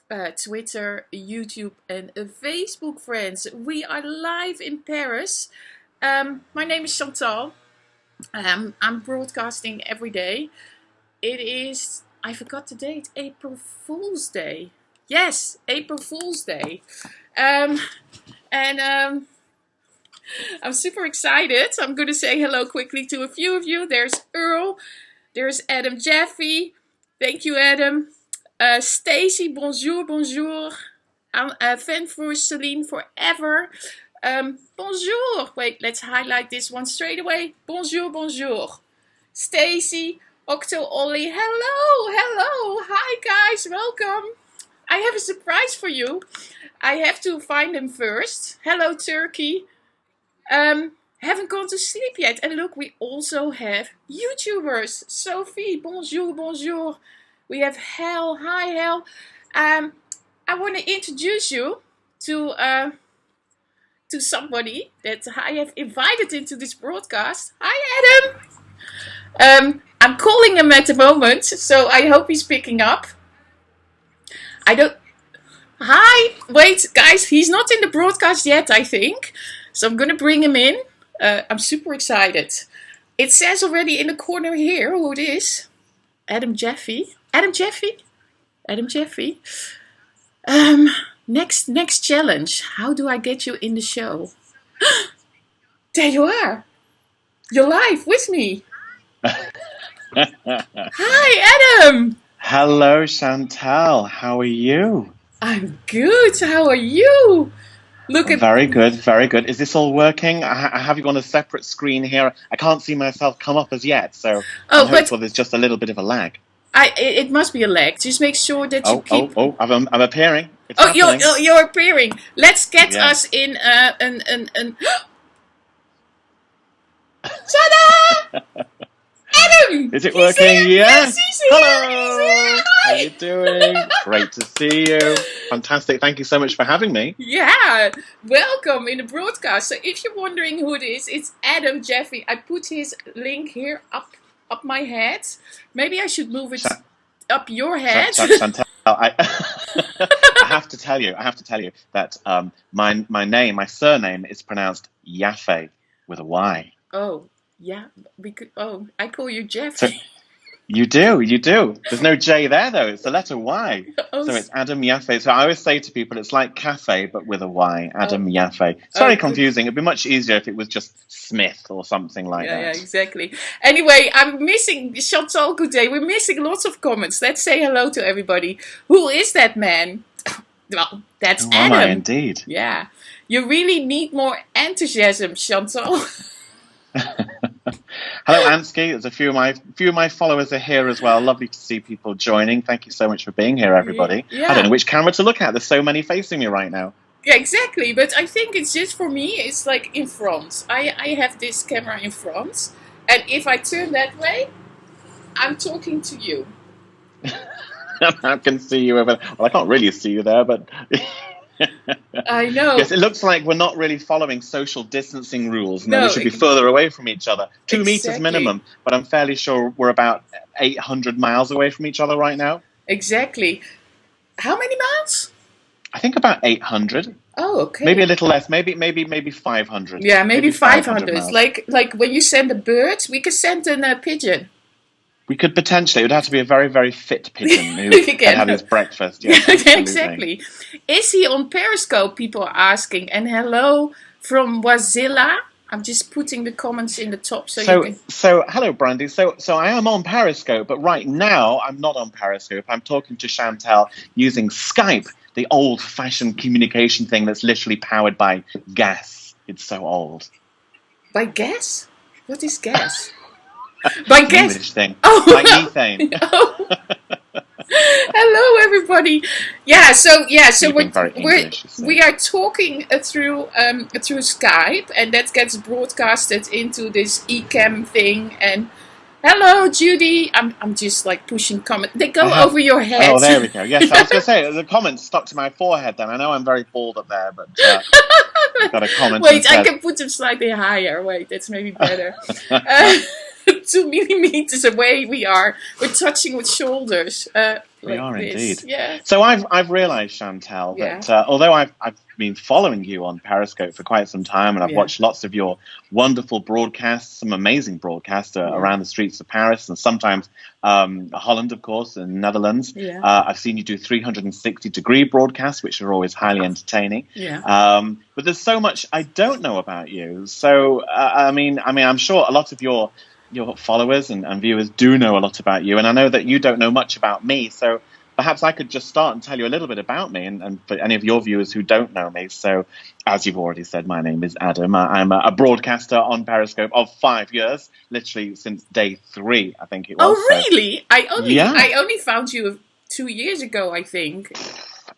Twitter, YouTube, and Facebook friends. We are live in Paris. My name is Chantal. I'm broadcasting every day. It is, I forgot the date, April Fool's Day. Yes, April Fool's Day. Um, and I'm super excited. I'm going to say hello quickly to a few of you. There's Earl. There's Adam Yaffe. Thank you, Adam. Stacy, bonjour, bonjour. I'm a fan for Celine forever. Bonjour. Wait, let's highlight this one straight away. Bonjour, bonjour. Stacy, Octo Ollie. Hello, hello. Hi, guys. Welcome. I have a surprise for you. I have to find them first. Hello, Turkey. Haven't gone to sleep yet. And look, we also have YouTubers. Sophie, bonjour, bonjour. We have Hel. Hi, Hel. I want to introduce you to somebody that I have invited into this broadcast. Hi, Adam. I'm calling him at the moment, so I hope he's picking up. I don't... Hi! Wait, guys, he's not in the broadcast yet, I think. So I'm going to bring him in. I'm super excited. It says already in the corner here who it is. Adam Yaffe. Adam Yaffe? Adam Yaffe. Next challenge. How do I get you in the show? There you are. You're live with me. Hi, Adam. Hello, Chantal. How are you? I'm good. How are you? Very good, very good. Is this all working? I have you on a separate screen here. I can't see myself come up as yet, so I'm hopeful there's just a little bit of a lag. It must be a lag. Just make sure that you keep... I'm appearing. It's you're appearing. Let's get us in Ta-da! Adam! Is it working? Yes. He's here. Hello. He's here. How are you doing? Great to see you. Fantastic. Thank you so much for having me. Yeah. Welcome in the broadcast. So if you're wondering who it is, it's Adam Yaffe. I put his link here up my head. Maybe I should move it up your head. Chantal, I have to tell you that my surname is pronounced Yaffe with a Y. Oh, yeah. I call you Jeff. So, you do. There's no J there, though. It's the letter Y. So it's Adam Yaffe. So I always say to people, it's like cafe, but with a Y. Adam Yaffe. It's very confusing. It'd be much easier if it was just Smith or something like that. Yeah, exactly. Anyway, I'm missing Chantal. Good day. We're missing lots of comments. Let's say hello to everybody. Who is that man? Well, that's Adam. Am I indeed? Yeah. You really need more enthusiasm, Chantal. Hello, Ansky. There's a few of my followers are here as well. Lovely to see people joining. Thank you so much for being here, everybody. Yeah. I don't know which camera to look at. There's so many facing me right now. Yeah, exactly. But I think it's just for me. It's like in front. I have this camera in front, and if I turn that way, I'm talking to you. I can see you over there. Well, I can't really see you there, but... I know. Yes, it looks like we're not really following social distancing rules. No, we should be further away from each other. 2 meters minimum, but I'm fairly sure we're about 800 miles away from each other right now. Exactly. How many miles? I think about 800. Oh, okay. Maybe a little less. Maybe 500. Yeah, maybe 500. Like when you send a bird, we could send a pigeon. We could potentially. It would have to be a very, very fit pigeon who can have his breakfast. Yeah, exactly. Is he on Periscope? People are asking. And hello from Wazilla. I'm just putting the comments in the top so you can... So hello, Brandy. So I am on Periscope, but right now I'm not on Periscope. I'm talking to Chantal using Skype, the old-fashioned communication thing that's literally powered by gas. It's so old. By gas? What is gas? By gas. English thing. Oh, like methane. Oh. Hello, everybody. Yeah, so we are talking through Skype, and that gets broadcasted into this eCam thing. And hello, Judy. I'm just like pushing comments. They go over your head. Oh, there we go. Yes, I was going to say the comments stuck to my forehead. Then I know I'm very bald up there, but I've got a comment. Wait, I can put them slightly higher. Wait, that's maybe better. 2 millimeters away we are. We're touching with shoulders. We like are this. indeed. Yeah. So I've realised, Chantal, Yeah. that although I've been following you on Periscope for quite some time, and I've watched lots of your wonderful broadcasts, some amazing broadcasts around the streets of Paris, and sometimes Holland, of course, and Netherlands. Yeah. I've seen you do 360-degree broadcasts, which are always highly entertaining. Yeah. But there's so much I don't know about you. So I mean, I'm sure a lot of your followers and viewers do know a lot about you, and I know that you don't know much about me, so perhaps I could just start and tell you a little bit about me, and for any of your viewers who don't know me. So, as you've already said, my name is Adam. I'm a broadcaster on Periscope of 5 years, literally since day 3, I think it was. Oh, really? So, I only found you 2 years ago, I think.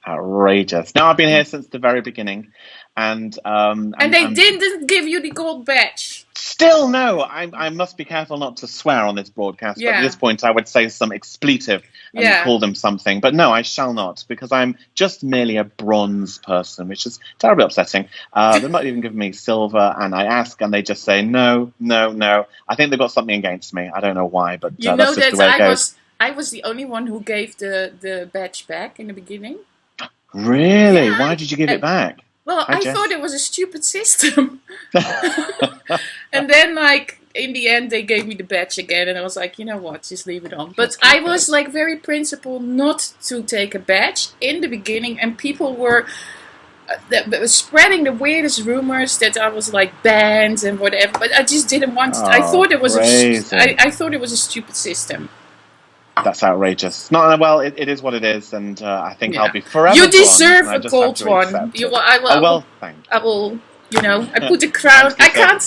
Outrageous. No, I've been here since the very beginning, and they didn't give you the gold badge. Still no. I must be careful not to swear on this broadcast. Yeah. But at this point, I would say some expletive and call them something. But no, I shall not, because I'm just merely a bronze person, which is terribly upsetting. They might even give me silver, and I ask, and they just say no, no, no. I think they've got something against me. I don't know why, but you know that's just that the way it goes. I was the only one who gave the badge back in the beginning. Really? Yeah. Why did you give it back? Well, I thought it was a stupid system. And then, like, in the end, they gave me the badge again. And I was like, you know what, just leave it on. But I was, like, very principled not to take a badge in the beginning. And people were spreading the weirdest rumors that I was, like, banned and whatever. But I just didn't want to. I thought it was I thought it was a stupid system. That's outrageous. No, well, it is what it is, and I think I'll be forever. You deserve a gold one. Well, thank you. I will. You know, I put a crown. I can't.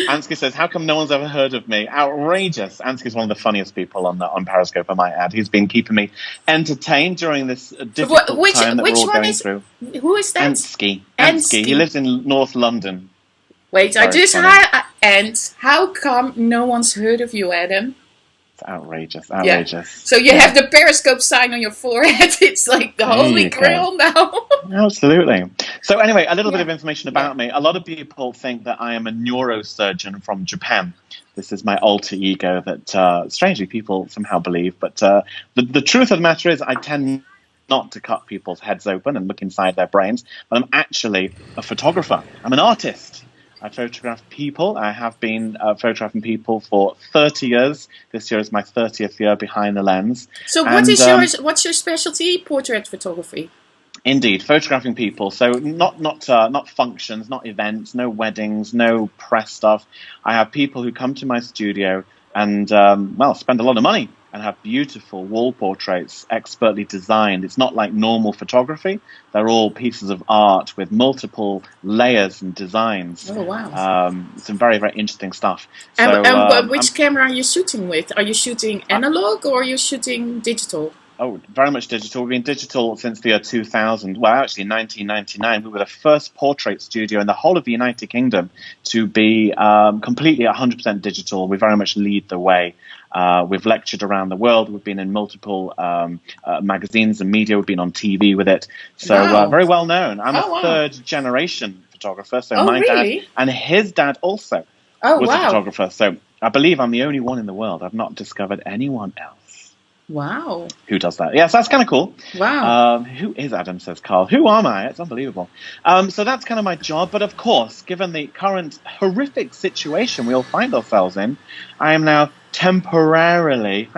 Ansky says, "How come no one's ever heard of me?" Outrageous. Ansky's one of the funniest people on Periscope, I might add. He's been keeping me entertained during this difficult time that we're all going through. Who is that? Ansky. He lives in North London. Wait, I just had. And how come no one's heard of you, Adam? It's outrageous. Yeah. So you have the Periscope sign on your forehead. It's like the holy grail now. Absolutely. So anyway, a little bit of information about me. A lot of people think that I am a neurosurgeon from Japan. This is my alter ego that strangely people somehow believe. But the truth of the matter is I tend not to cut people's heads open and look inside their brains. But I'm actually a photographer. I'm an artist. I photograph people. I have been photographing people for 30 years. This year is my 30th year behind the lens. So what's your specialty? Portrait photography. Indeed, photographing people. So not functions, not events, no weddings, no press stuff. I have people who come to my studio and spend a lot of money and have beautiful wall portraits, expertly designed. It's not like normal photography. They're all pieces of art with multiple layers and designs. Oh, wow. Some very, very interesting stuff. And which camera are you shooting with? Are you shooting analog or are you shooting digital? Oh, very much digital. We've been digital since the year 2000. Well, actually, in 1999, we were the first portrait studio in the whole of the United Kingdom to be completely 100% digital. We very much lead the way. We've lectured around the world. We've been in multiple magazines and media. We've been on TV with it. So very well known. I'm a third-generation photographer. So my dad and his dad also was a photographer. So I believe I'm the only one in the world. I've not discovered anyone else. Wow. Who does that? Yes, that's kind of cool. Wow. Who is Adam, says Carl. Who am I? It's unbelievable. So that's kind of my job. But of course, given the current horrific situation we all find ourselves in, I am now temporarily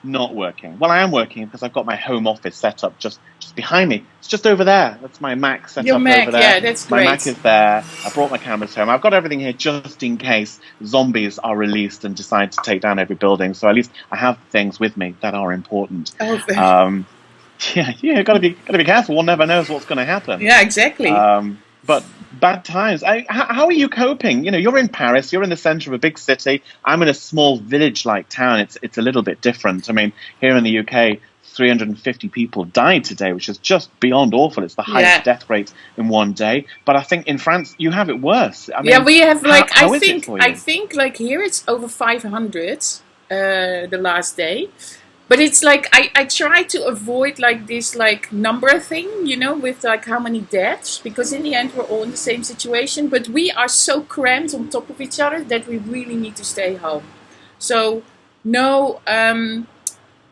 not working. Well, I am working because I've got my home office set up just behind me. It's just over there. That's my Mac set up over there. Yeah, that's great. My Mac is there. I brought my cameras home. I've got everything here just in case zombies are released and decide to take down every building. So at least I have things with me that are important. Oh, yeah, got to be careful. One never knows what's going to happen. Yeah, exactly. But bad times. How are you coping? You know, you're in Paris. You're in the center of a big city. I'm in a small village-like town. It's a little bit different. I mean, here in the UK, 350 people died today, which is just beyond awful. It's the highest death rate in one day. But I think in France, you have it worse. I mean, we have like I think like here it's over 500 the last day. But it's like I try to avoid like this like number thing, you know, with like how many deaths, because in the end we're all in the same situation. But we are so crammed on top of each other that we really need to stay home. So No,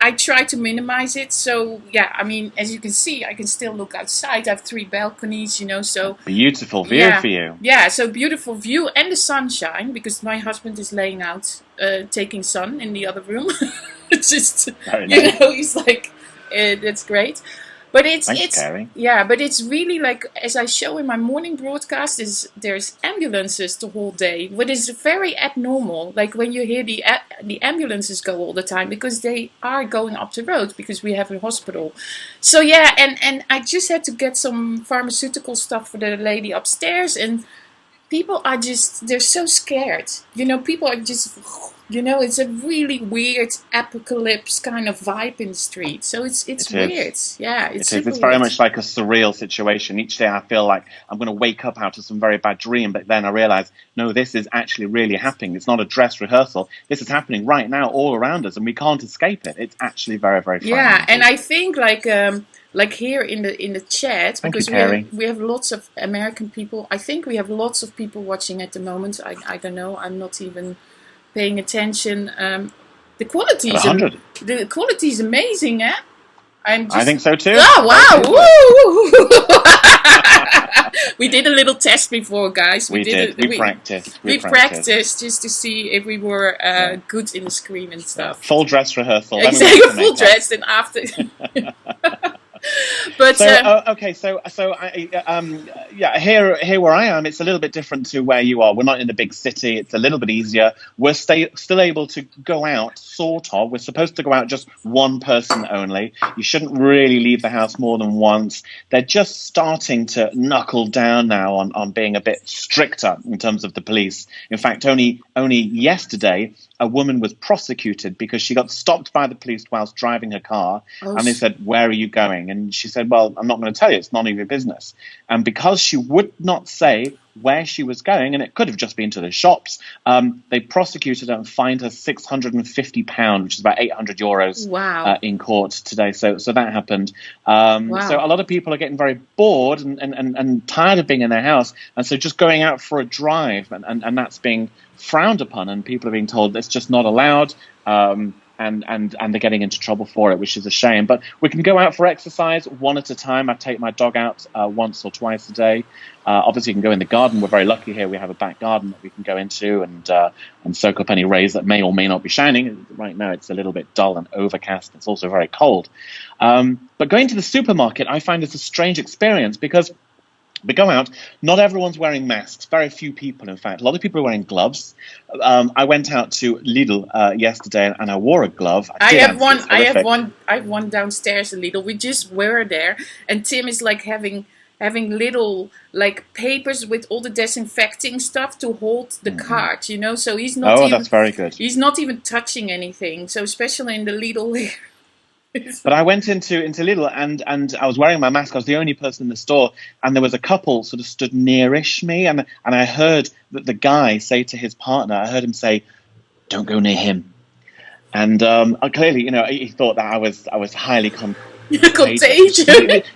I try to minimize it. So yeah, I mean, as you can see, I can still look outside. I have 3 balconies, you know. So Beautiful view yeah, for you. yeah. So beautiful view and the sunshine because my husband is laying out, taking sun in the other room. It's just Very you nice. know, he's like, that's great. But Thanks, it's Carrie. yeah, but it's really like as I show in my morning broadcast is there's ambulances the whole day, what is very abnormal. Like when you hear the ambulances go all the time because they are going up the road because we have a hospital. So yeah, and I just had to get some pharmaceutical stuff for the lady upstairs and people are just they're so scared, you know, people are just, you know, it's a really weird apocalypse kind of vibe in the street, so it's It is. weird, yeah, it's It is. super It's very weird. much like a surreal situation. Each day I feel like I'm going to wake up out of some very bad dream, but then I realize, no, this is actually really happening. It's not a dress rehearsal. This is happening right now all around us, and we can't escape it. It's actually very, very frightening Yeah, and indeed. I think like here in the chat Thank you, because Carrie. we have lots of American people. I think we have lots of people watching at the moment. I don't know, I'm not even paying attention. The quality At is 100. the quality is amazing, eh? I'm I just think so too. oh Very wow, pleased with woo! We did a little test before, guys. We did. We practiced. We practiced just to see if we were Yeah. good in the screen and Yeah. stuff. Full dress rehearsal. Then we went Exactly, to full makeup. dress and after. But So okay, so I, yeah, here where I am, it's a little bit different to where you are. We're not in the big city; it's a little bit easier. We're still able to go out, sort of. We're supposed to go out just one person only. You shouldn't really leave the house more than once. They're just starting to knuckle down now on being a bit stricter in terms of the police. In fact, only yesterday, a woman was prosecuted because she got stopped by the police whilst driving her car, oh, and they said, "Where are you going?" And she said, "Well, I'm not going to tell you. It's none of your business." And because she would not say where she was going, and it could have just been to the shops, they prosecuted her and fined her £650, which is about €800 wow, in court today. So that happened. So wow. a lot of people are getting very bored and tired of being in their house, and so just going out for a drive, and that's being frowned upon, and people are being told it's just not allowed. And they're getting into trouble for it, which is a shame. But we can go out for exercise one at a time. I take my dog out once or twice a day. Obviously, you can go in the garden. We're very lucky here. We have a back garden that we can go into and soak up any rays that may or may not be shining. Right now, it's a little bit dull and overcast. It's also very cold. But going to the supermarket, I find it's a strange experience because we go out, not everyone's wearing masks, very few people, in fact. A lot of people are wearing gloves. I went out to Lidl yesterday and I wore a glove. I did have one. actually. It's horrific. I have one downstairs a little. We just were there, and Tim is like having little like papers with all the disinfecting stuff to hold the cart. You know, so Oh, that's very good. he's not even touching anything. So especially in the Lidl. But I went into Lidl and I was wearing my mask. I was the only person in the store, and there was a couple sort of stood nearish me, and I heard that the guy say to his partner, I heard him say, "Don't go near him." And clearly, you know, he thought that I was highly Contagious.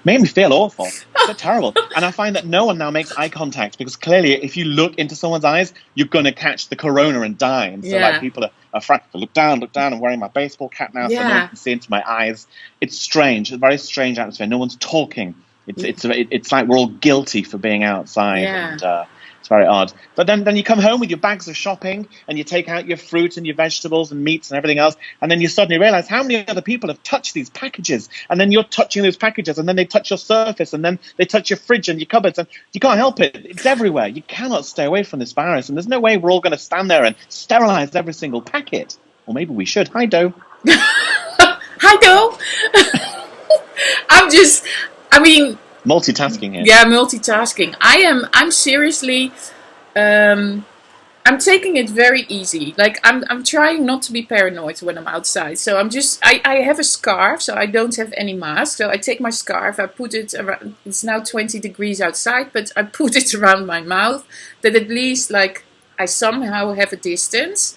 made me feel awful. So terrible. And I find that no one now makes eye contact because clearly if you look into someone's eyes, you're going to catch the corona and die. And so like people are frightened to look down. I'm wearing my baseball cap now so no one can see into my eyes. It's strange. A very strange atmosphere. No one's talking. It's like we're all guilty for being outside. And it's very odd. But then you come home with your bags of shopping and you take out your fruit and your vegetables and meats and everything else, and then you suddenly realize how many other people have touched these packages, and then you're touching those packages, and then they touch your surface, and then they touch your fridge and your cupboards, and you can't help it. It's everywhere. You cannot stay away from this virus, and there's no way we're all going to stand there and sterilize every single packet. Or maybe we should. Hi, Doe. Hi, Doe. I mean, multitasking here. Yeah, multitasking. I'm seriously, I'm taking it very easy. Like I'm trying not to be paranoid when I'm outside. So I have a scarf, so I don't have any mask. So I take my scarf, I put it around, it's now 20 degrees outside, but I put it around my mouth that at least like I somehow have a distance.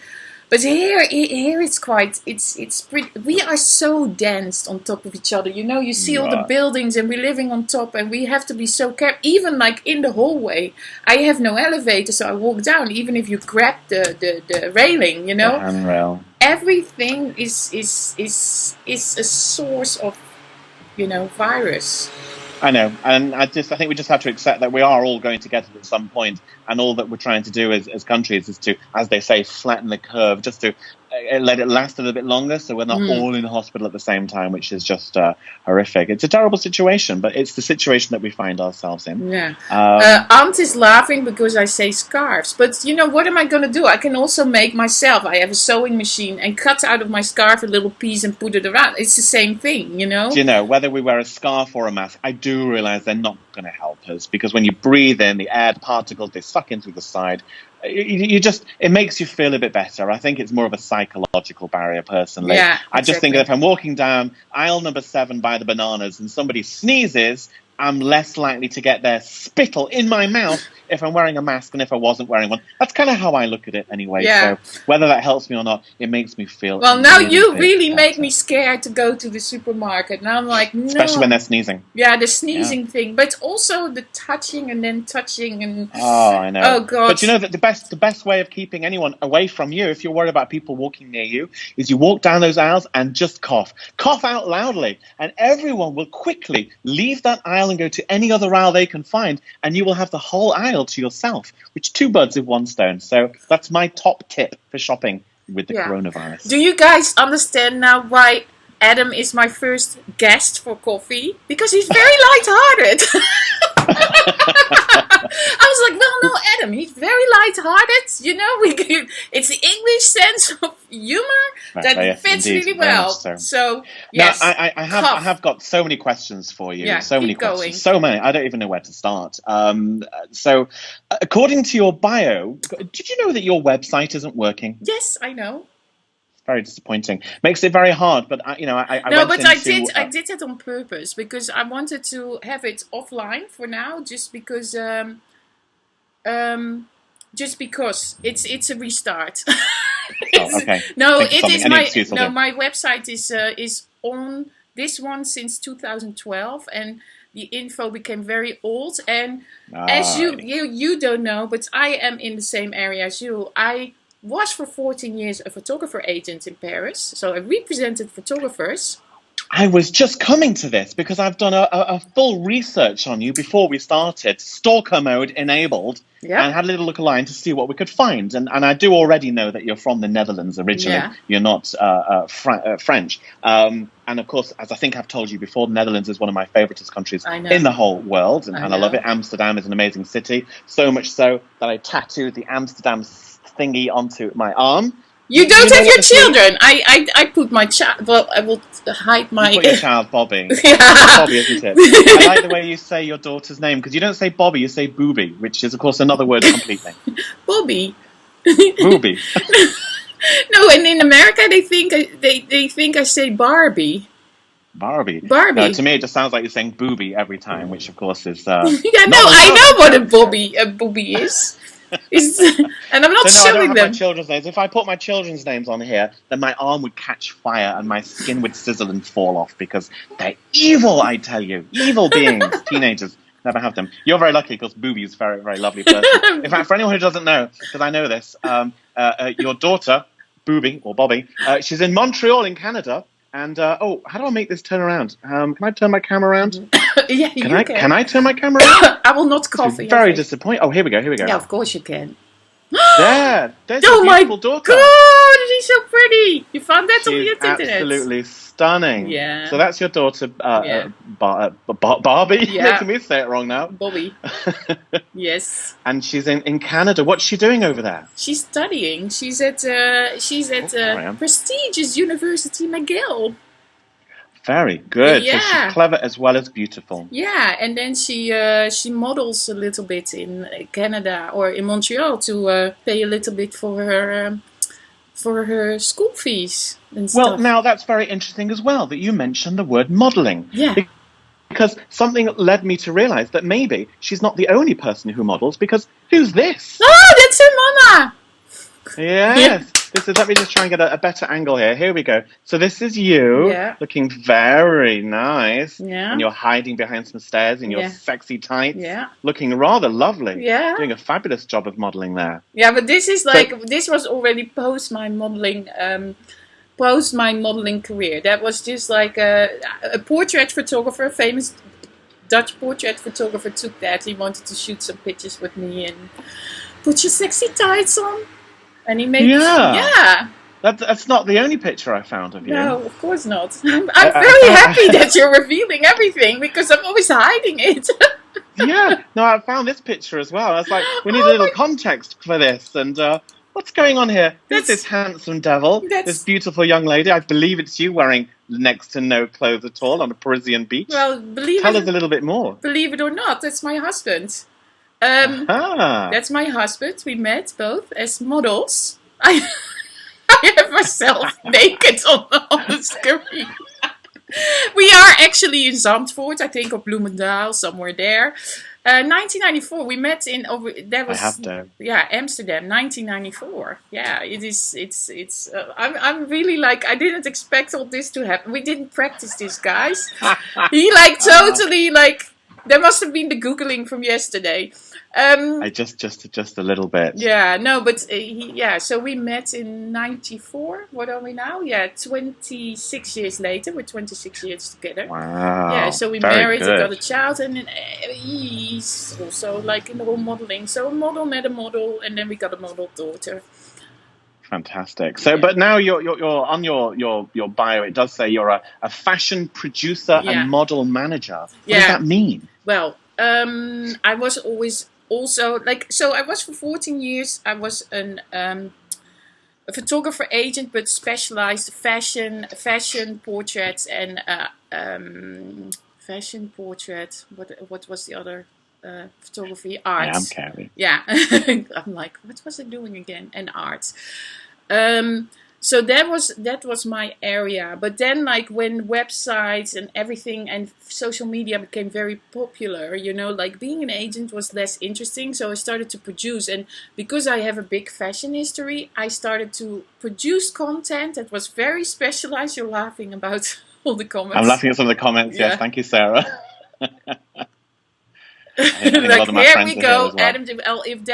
But here it's pretty, we are so dense on top of each other. You know, you see all the buildings and we're living on top and we have to be so careful. Even like in the hallway, I have no elevator, so I walk down, even if you grab the railing, you know. The handrail. everything is a source of, virus. I know, and I think we just have to accept that we are all going to get it at some point, and all that we're trying to do as countries is to, as they say, flatten the curve, just to let it last a little bit longer, so we're not all in the hospital at the same time, which is just horrific. It's a terrible situation, but it's the situation that we find ourselves in. Yeah. Aunt is laughing because I say scarves, but what am I going to do? I can also make myself. I have a sewing machine and cut out of my scarf a little piece and put it around. It's the same thing, Do whether we wear a scarf or a mask, I do realize they're not going to help us, because when you breathe in, the air particles, they suck in through the side. It makes you feel a bit better. I think it's more of a psychological barrier, personally. Yeah, exactly. I just think that if I'm walking down aisle number 7 by the bananas and somebody sneezes, I'm less likely to get their spittle in my mouth if I'm wearing a mask than if I wasn't wearing one. That's kind of how I look at it anyway. Yeah. So whether that helps me or not, it makes me feel... Well, now you really make me scared to go to the supermarket. Now I'm like, no. Especially when they're sneezing. Yeah, the sneezing thing. But also the touching and then touching. And oh, I know. Oh, God. But that the best way of keeping anyone away from you, if you're worried about people walking near you, is you walk down those aisles and just cough. Cough out loudly. And everyone will quickly leave that aisle and go to any other aisle they can find, and you will have the whole aisle to yourself, which 2 birds with 1 stone. So that's my top tip for shopping with the coronavirus. Do you guys understand now why Adam is my first guest for coffee? Because he's very lighthearted. I was like, well, no, Adam, he's very lighthearted. It's the English sense of humor that fits really well. So yes, now, I have got so many questions for you. Yeah, so many going. questions. So many. I don't even know where to start. So, according to your bio, did you know that your website isn't working? Yes, I know. Very disappointing. Makes it very hard, but I did it on purpose because I wanted to have it offline for now, just because it's a restart. Okay. No, it is my website is on this one since 2012, and the info became very old. And as you don't know, but I am in the same area as you. I was for 14 years a photographer agent in Paris, so I represented photographers. I was just coming to this because I've done a full research on you before we started, stalker mode enabled, and had a little look online to see what we could find. And I do already know that you're from the Netherlands originally. Yeah. You're not French. And of course, as I think I've told you before, the Netherlands is one of my favouriteest countries in the whole world. And I love it. Amsterdam is an amazing city. So much so that I tattooed the Amsterdam thingy onto my arm. You don't have your children. I put my child. Well, I will hide my. You put your child, Bobby. Yeah. Bobby, isn't it? I like the way you say your daughter's name, because you don't say Bobby, you say Boobie, which is of course another word completely. Bobby. Boobie. No, and in America they think I say Barbie. Barbie. Barbie. To me, it just sounds like you're saying booby every time, which of course is. I know what a booby is. And I'm not showing them. My children's names. If I put my children's names on here, then my arm would catch fire and my skin would sizzle and fall off, because they're evil, I tell you. Evil beings. Teenagers. Never have them. You're very lucky because Boobies is a very, very lovely person. In fact, for anyone who doesn't know, because I know this, your daughter, Boobie, or Bobby, she's in Montreal in Canada. And, how do I make this turn around? Can I turn my camera around? Yeah, Can I turn my camera around? I will not cough. Very disappointed. Oh, here we go. Yeah, of course you can. There's your beautiful daughter. God, she's so pretty. You found that on the internet. Absolutely stunning. Yeah. So that's your daughter, Barbie. Yeah. Making me say it wrong now. Bobby. Yes. And she's in Canada. What's she doing over there? She's studying. She's at prestigious University McGill. Very good. Yeah. So she's clever as well as beautiful. Yeah, and then she models a little bit in Canada or in Montreal to pay a little bit for her school fees and stuff. Well, now that's very interesting as well that you mentioned the word modeling. Yeah. Because something led me to realize that maybe she's not the only person who models, because who's this? Oh, that's her mama. Yeah. Yes. This is. Let me just try and get a better angle here. Here we go. So this is you Yeah. looking very nice, Yeah. and you're hiding behind some stairs in your Yeah. sexy tights, Yeah. looking rather lovely. Yeah. Doing a fabulous job of modeling there. Yeah, but this is So, this was already post my modeling career. That was just like a portrait photographer, famous Dutch portrait photographer, took that. He wanted to shoot some pictures with me and put your sexy tights on. And he made yeah. That's not the only picture I found of you. No, of course not. I'm very happy that you're revealing everything because I'm always hiding it. Yeah, no, I found this picture as well. I was like, we need a little context for this. And what's going on here? Who's this handsome devil? This beautiful young lady? I believe it's you wearing next to no clothes at all on a Parisian beach. Well, tell us a little bit more. Believe it or not, that's my husband. That's my husband. We met both as models. I have myself naked on the screen. We are actually in Zandvoort, I think, or Bloemendaal, somewhere there. 1994. We met in that was Amsterdam, 1994. Yeah, it is. It's. I'm really like I didn't expect all this to happen. We didn't practice this, guys. He like totally like. There must have been the Googling from yesterday. I just a little bit. Yeah, no, but so we met in 94. What are we now? Yeah, 26 years later. We're 26 years together. Wow. Yeah, so we married, we got a child, and then he's also like in the whole modeling. So a model met a model, and then we got a model daughter. Fantastic. So, but now you're on your bio. It does say you're a fashion producer and model manager. What does that mean? Well, I was always also I was for 14 years. I was a photographer agent, but specialized fashion portraits and fashion portrait. What was the other? Photography, art. Yeah, I'm Carrie. Yeah, I'm like, what was I doing again? And art. So that was my area. But then, like when websites and everything and social media became very popular, like being an agent was less interesting. So I started to produce, and because I have a big fashion history, I started to produce content that was very specialized. You're laughing about all the comments. I'm laughing at some of the comments. Yes, thank you, Sarah. Like here we go, Adam. Well, if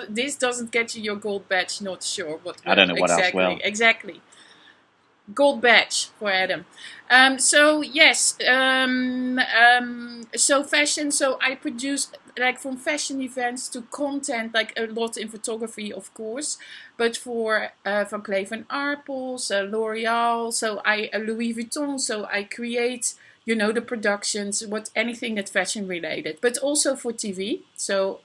this doesn't get you your gold badge, not sure what. I don't know what else will. Exactly, gold badge for Adam. So yes, so fashion. So I produce like from fashion events to content, like a lot in photography, of course, but for Van Cleef & Arpels, L'Oreal. So Louis Vuitton. So I create. The productions, anything that's fashion related, but also for TV. So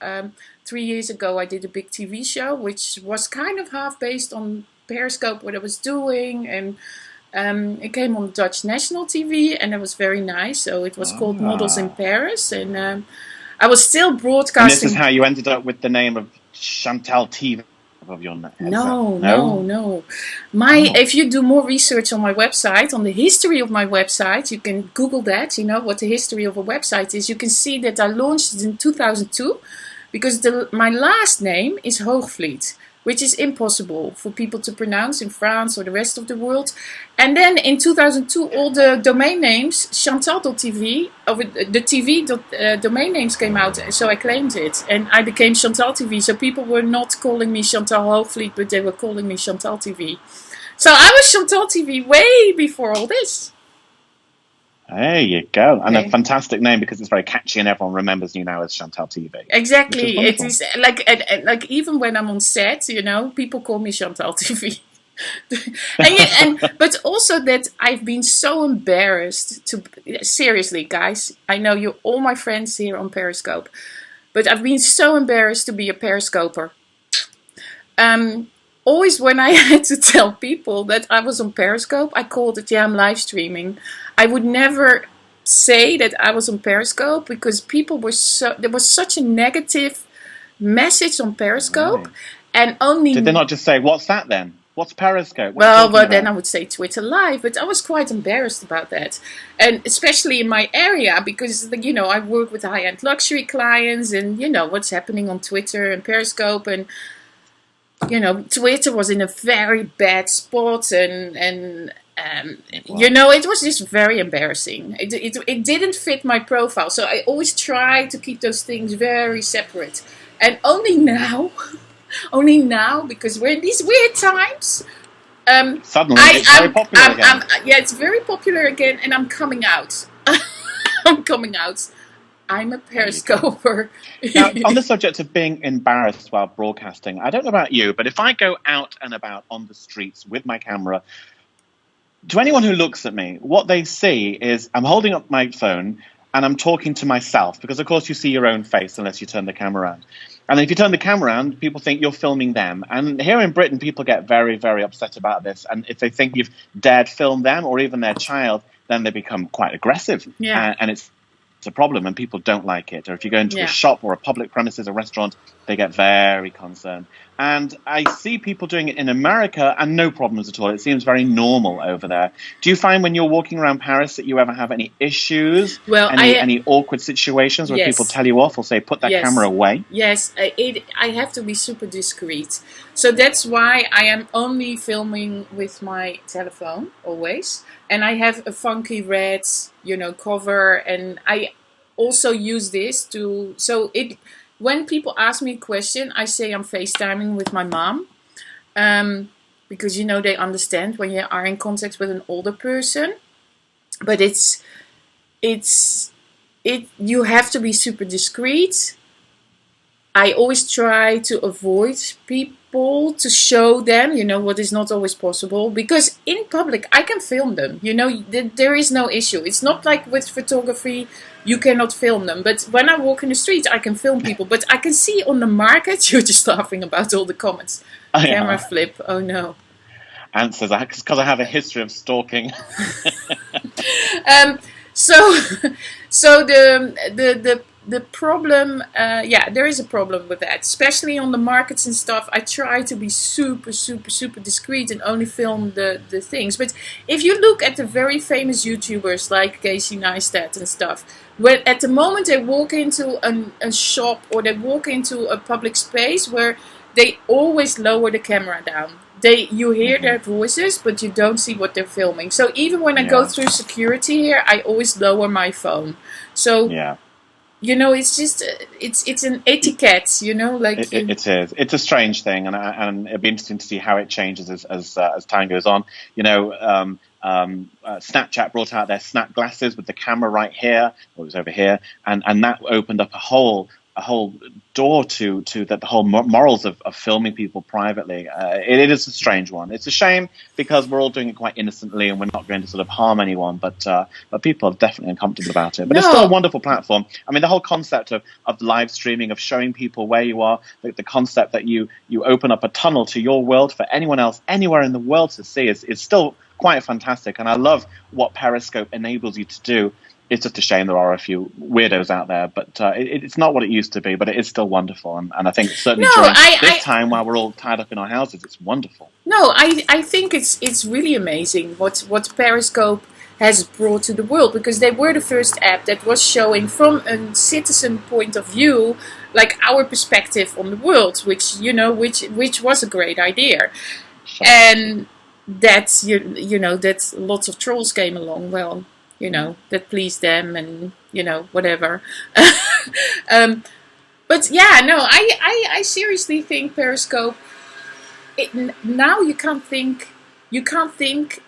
3 years ago, I did a big TV show, which was kind of half based on Periscope, what I was doing, and it came on Dutch national TV, and it was very nice. So it was called Models in Paris, and I was still broadcasting. And this is how you ended up with the name of Chantal TV. Of your No. If you do more research on my website, on the history of my website, you can Google that. What the history of a website is. You can see that I launched it in 2002 because my last name is Hoogvliet, which is impossible for people to pronounce in France or the rest of the world. And then in 2002, all the domain names, Chantal.tv, the TV domain names came out, so I claimed it. And I became Chantal TV, so people were not calling me Chantal Hoogvliet, but they were calling me Chantal TV. So I was Chantal TV way before all this. There you go. And a fantastic name because it's very catchy and everyone remembers you now as Chantal TV. Exactly. It is like even when I'm on set, people call me Chantal TV. But also that I've been so embarrassed to, seriously guys, I know you're all my friends here on Periscope, but I've been so embarrassed to be a Periscoper. Always when I had to tell people that I was on Periscope, I called it, I'm live streaming. I would never say that I was on Periscope because people were there was such a negative message on Periscope. Right. And only... Did they not just say, what's that then? What's Periscope? Well, then I would say Twitter Live, but I was quite embarrassed about that. And especially in my area because, I work with high-end luxury clients and, what's happening on Twitter and Periscope and... Twitter was in a very bad spot, and Wow. it was just very embarrassing. It didn't fit my profile, so I always try to keep those things very separate. And only now, because we're in these weird times. Suddenly, it's very popular again. It's very popular again, and I'm coming out. I'm coming out. I'm a Periscoper. Now, on the subject of being embarrassed while broadcasting, I don't know about you, but if I go out and about on the streets with my camera, to anyone who looks at me, what they see is I'm holding up my phone and I'm talking to myself, because, of course, you see your own face unless you turn the camera around. And if you turn the camera around, people think you're filming them. And here in Britain, people get very, very upset about this. And if they think you've dared film them or even their child, then they become quite aggressive. Yeah. And it's a problem, and people don't like it. Or if you go into a shop or a public premises, a restaurant, they get very concerned. And I see people doing it in America and no problems at all. It seems very normal over there. Do you find when you're walking around Paris that you ever have any issues? Well, any awkward situations where people tell you off or say, put that camera away? Yes, I have to be super discreet. So that's why I am only filming with my telephone always. And I have a funky red, cover. And I also use this when people ask me a question, I say I'm FaceTiming with my mom. Because, they understand when you are in contact with an older person. But you have to be super discreet. I always try to avoid people to show them, what is not always possible. Because in public, I can film them. There is no issue. It's not like with photography, you cannot film them. But when I walk in the street, I can film people. But I can see on the market, you're just laughing about all the comments. Camera flip, oh no. Answers, because I have a history of stalking. So the problem, there is a problem with that, especially on the markets and stuff. I try to be super, super, super discreet and only film the things. But if you look at the very famous YouTubers like Casey Neistat and stuff, when at the moment they walk into a shop or they walk into a public space, where they always lower the camera down. You hear their voices, but you don't see what they're filming. So even when I go through security here, I always lower my phone. So it's just it's an etiquette, It is. It's a strange thing, and it'd be interesting to see how it changes as time goes on. Snapchat brought out their Snap glasses with the camera right here, or it was over here, and that opened up a whole door to the whole morals of filming people privately. It is a strange one. It's a shame because we're all doing it quite innocently and we're not going to sort of harm anyone, but people are definitely uncomfortable about it. But it's still a wonderful platform. I mean, the whole concept of live streaming, of showing people where you are, the concept that you open up a tunnel to your world for anyone else anywhere in the world to see is still quite fantastic. And I love what Periscope enables you to do. It's just a shame there are a few weirdos out there, but it's not what it used to be, but it is still wonderful. And I think certainly during this time while we're all tied up in our houses, it's wonderful. No, I think it's really amazing what Periscope has brought to the world, because they were the first app that was showing from a citizen point of view, like our perspective on the world, which was a great idea. Sure. And that's that lots of trolls came along. Well, that pleased them and, whatever. But I seriously think Periscope, now you can't think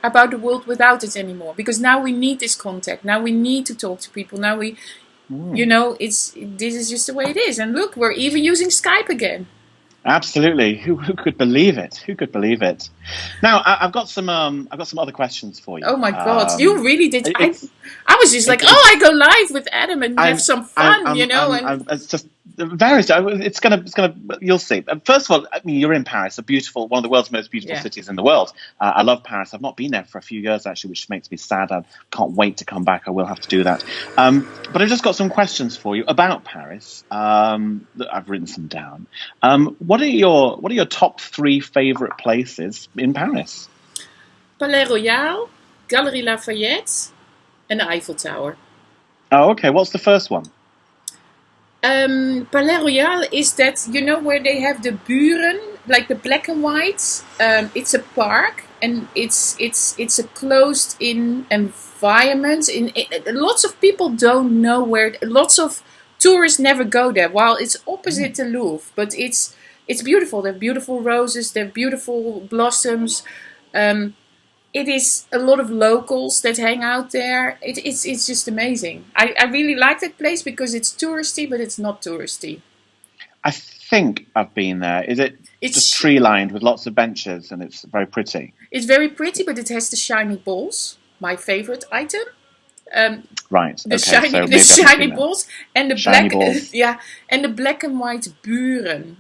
about the world without it anymore, because now we need this contact. Now we need to talk to people. Now this is just the way it is. And look, we're even using Skype again. Absolutely. Who could believe it? Who could believe it? Now, I've got some other questions for you. Oh my God, you really did. I was just I go live with Adam and have some fun, It's just varies. It's gonna. You'll see. First of all, I mean, you're in Paris, one of the world's most beautiful cities in the world. I love Paris. I've not been there for a few years actually, which makes me sad. I can't wait to come back. I will have to do that. But I've just got some questions for you about Paris. I've written some down. What are your top 3 favorite places in Paris? Palais Royal, Galerie Lafayette, and the Eiffel Tower. Oh, okay. What's the first one? Palais Royal is that, where they have the Buren like the black and white. It's a park, and it's a closed in environment. Lots of people don't know where. Lots of tourists never go there. While it's opposite the Louvre, but it's beautiful. There are beautiful roses. There are beautiful blossoms. It is a lot of locals that hang out there. It's just amazing. I really like that place because it's touristy, but it's not touristy. I think I've been there. Is it just tree lined with lots of benches, and it's very pretty? It's very pretty, but it has the shiny balls. My favorite item. Right. The shiny balls and the shiny black balls. yeah, and the black and white buren.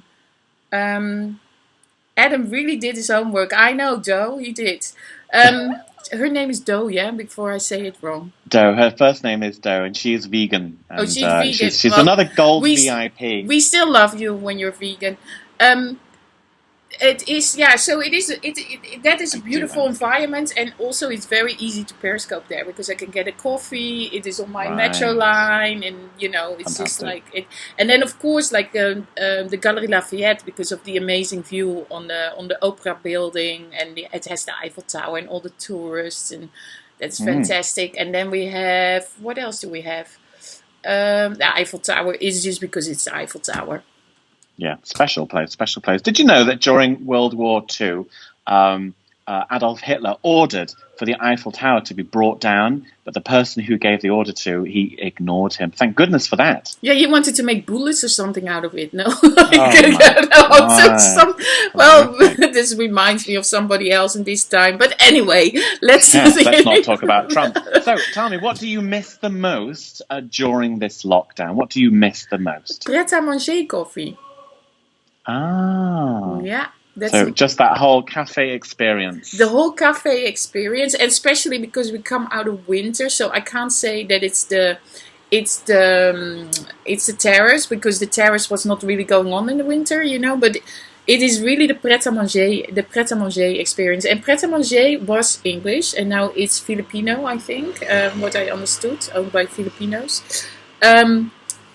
Adam really did his homework. I know, Doe. He did. Her name is Doe, yeah, before I say it wrong. Doe. Her first name is Doe, and she's vegan. And, she's vegan. She's another gold VIP. We still love you when you're vegan. It is, yeah, so it is. That is a beautiful environment, and also it's very easy to Periscope there because I can get a coffee. It is on my metro line, and it's fantastic. Just like it. And then of course, like the Galerie Lafayette, because of the amazing view on the Opera building, and it has the Eiffel Tower and all the tourists, and that's fantastic. And then we have, what else do we have? The Eiffel Tower is just because it's the Eiffel Tower. Yeah, special place. Did you know that during World War II, Adolf Hitler ordered for the Eiffel Tower to be brought down, but the person who gave the order to, he ignored him. Thank goodness for that. Yeah, he wanted to make bullets or something out of it. No. This reminds me of somebody else in this time. But anyway, let's not talk about Trump. So tell me, what do you miss the most during this lockdown? What do you miss the most? Pret-à-manger coffee. Ah. Yeah. So just that whole cafe experience. The whole cafe experience, and especially because we come out of winter, so I can't say that it's the terrace, because the terrace was not really going on in the winter, but it is really the pret-à-manger experience. And pret-à-manger was English, and now it's Filipino, I think, what I understood, owned by Filipinos.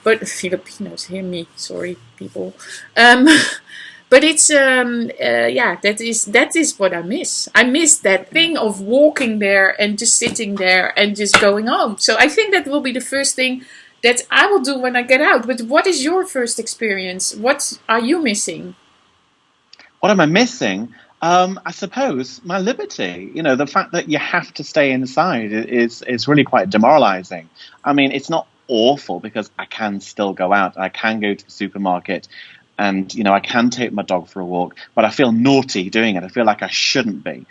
But Filipinos, hear me, sorry people. But it's that is what I miss. I miss that thing of walking there and just sitting there and just going home. So I think that will be the first thing that I will do when I get out. But what is your first experience? What are you missing? What am I missing? I suppose my liberty. The fact that you have to stay inside is really quite demoralizing. I mean, it's not awful because I can still go out. I can go to the supermarket. And, I can take my dog for a walk, but I feel naughty doing it. I feel like I shouldn't be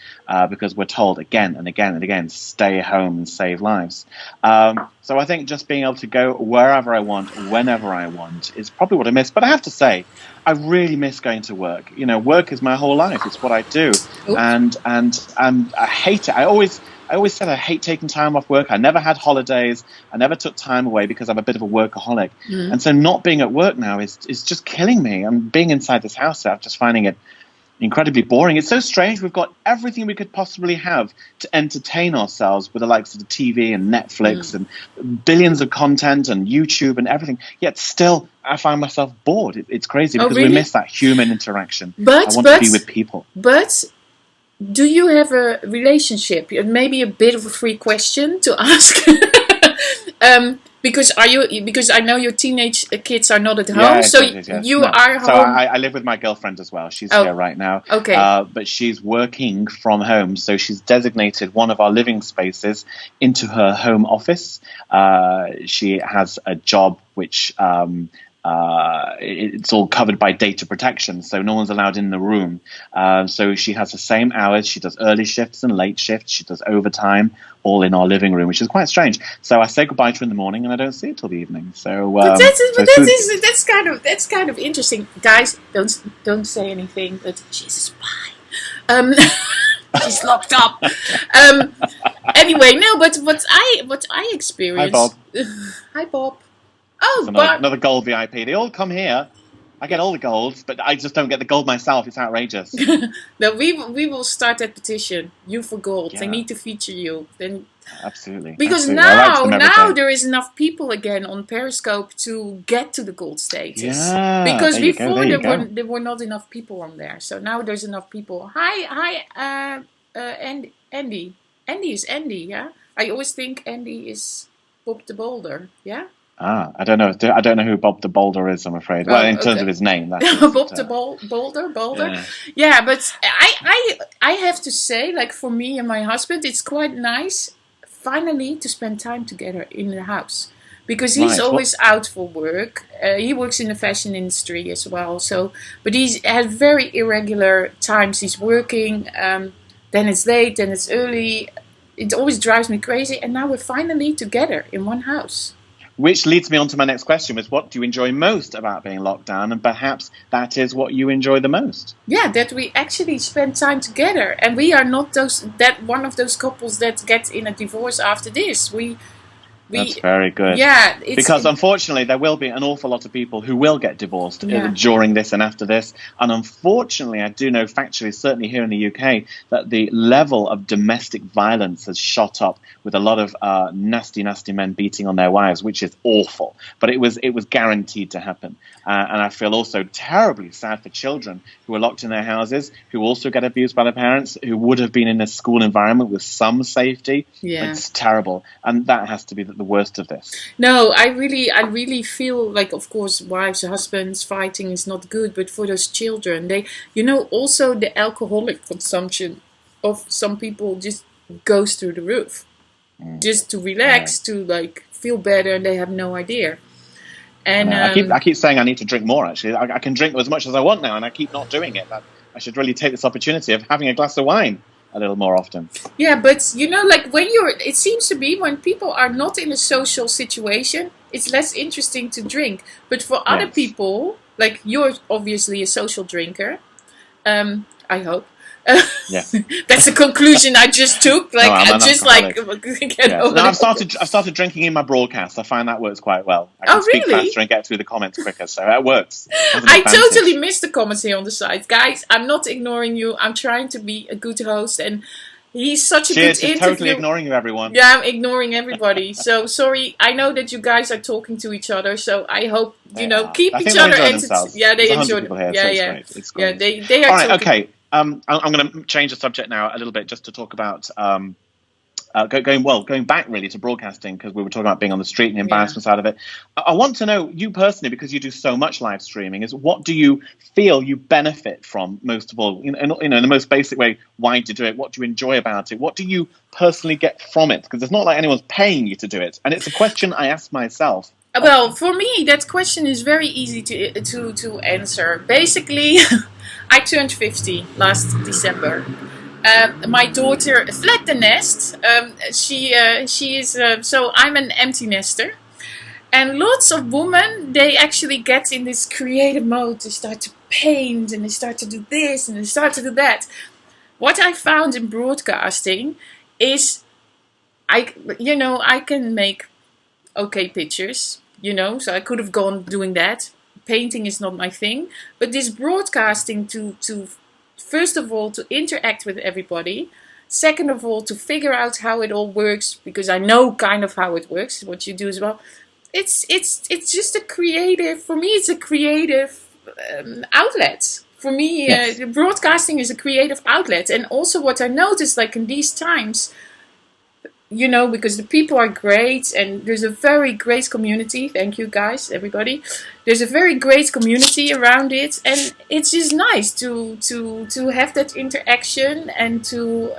because we're told again and again and again, stay home and save lives. So I think just being able to go wherever I want, whenever I want is probably what I miss. But I have to say, I really miss going to work. Work is my whole life. It's what I do. And I hate it. I always said I hate taking time off work. I never had holidays. I never took time away because I'm a bit of a workaholic. And so not being at work now is just killing me. And being inside this house, I'm just finding it incredibly boring. It's so strange. We've got everything we could possibly have to entertain ourselves with the likes of the TV and Netflix and billions of content and YouTube and everything. Yet still, I find myself bored. It's crazy because we miss that human interaction. I want to be with people. But do you have a relationship? Maybe a bit of a free question to ask. Because I know your teenage kids are not at home, you are home. So I live with my girlfriend as well. She's here right now. Okay. But she's working from home, so she's designated one of our living spaces into her home office. She has a job which it's all covered by data protection, so no one's allowed in the room. So she has the same hours. She does early shifts and late shifts. She does overtime, all in our living room, which is quite strange. So I say goodbye to her in the morning, and I don't see her till the evening. So, that's kind of interesting, guys. Don't say anything. But she's a spy. She's locked up. Anyway, no. But what I experienced. Hi, Bob. Hi, Bob. Oh, another gold VIP. They all come here. I get all the golds, but I just don't get the gold myself. It's outrageous. No, we will start that petition. You for gold. Yeah. They need to feature you. Then Absolutely. Because Absolutely. now there is enough people again on Periscope to get to the gold status. Yeah, because before there were not enough people on there. So now there's enough people. Hi, Andy. Andy is Andy, yeah? I always think Andy is Bob the Boulder, yeah? I don't know. I don't know who Bob the Boulder is, I'm afraid. Well, in terms of his name, that is. Bob the Boulder. Yeah, but I have to say, like for me and my husband, it's quite nice finally to spend time together in the house. Because he's always out for work. He works in the fashion industry as well. So, but he has very irregular times he's working. Then it's late, then it's early. It always drives me crazy. And now we're finally together in one house. Which leads me on to my next question, is what do you enjoy most about being locked down? And perhaps that is what you enjoy the most. Yeah, that we actually spend time together. And we are not one of those couples that get in a divorce after this. That's very good. Yeah. Because unfortunately, there will be an awful lot of people who will get divorced during this and after this. And unfortunately, I do know factually, certainly here in the UK, that the level of domestic violence has shot up with a lot of nasty, nasty men beating on their wives, which is awful. But it was guaranteed to happen. And I feel also terribly sad for children who are locked in their houses, who also get abused by their parents, who would have been in a school environment with some safety. Yeah. It's terrible. And that has to be the worst of this. No, I really feel like, of course, wives, husbands fighting is not good, but for those children, also the alcoholic consumption of some people just goes through the roof. Just to relax, to like feel better, and they have no idea. And I keep saying I need to drink more. Actually, I can drink as much as I want now, and I keep not doing it. I should really take this opportunity of having a glass of wine a little more often. Yeah, but like it seems to be when people are not in a social situation, it's less interesting to drink. But for other people, like you're obviously a social drinker, I hope. Yes. That's the conclusion I just took. Like, I've started drinking in my broadcast. I find that works quite well. I can speak faster and get through the comments quicker, so that works. I totally missed the comments here on the side, guys. I'm not ignoring you. I'm trying to be a good host, and he's such a good interview. She's totally ignoring you, everyone. Yeah, I'm ignoring everybody. So sorry. I know that you guys are talking to each other, so I hope keep each other entertained. Yeah, they enjoy it. Yeah. It's great. Yeah, they are. All right, okay. I'm going to change the subject now a little bit just to talk about going back really to broadcasting, because we were talking about being on the street and the embarrassment side of it. I want to know, you personally, because you do so much live streaming, is what do you feel you benefit from most of all? In the most basic way, why do you do it? What do you enjoy about it? What do you personally get from it? Because it's not like anyone's paying you to do it. And it's a question I ask myself. Well, for me, that question is very easy to answer. Basically, I turned 50 last December. My daughter fled the nest. She is so I'm an empty nester, and lots of women, they actually get in this creative mode. They start to paint, and they start to do this, and they start to do that. What I found in broadcasting is, I can make okay pictures. So I could have gone doing that. Painting is not my thing, but this broadcasting to first of all to interact with everybody, second of all to figure out how it all works, because I know kind of how it works, what you do as well. It's just a creative. For me, it's a creative outlet. For me, broadcasting is a creative outlet, and also what I noticed, like in these times. Because the people are great, and there's a very great community. Thank you, guys, everybody. There's a very great community around it, and it's just nice to have that interaction and to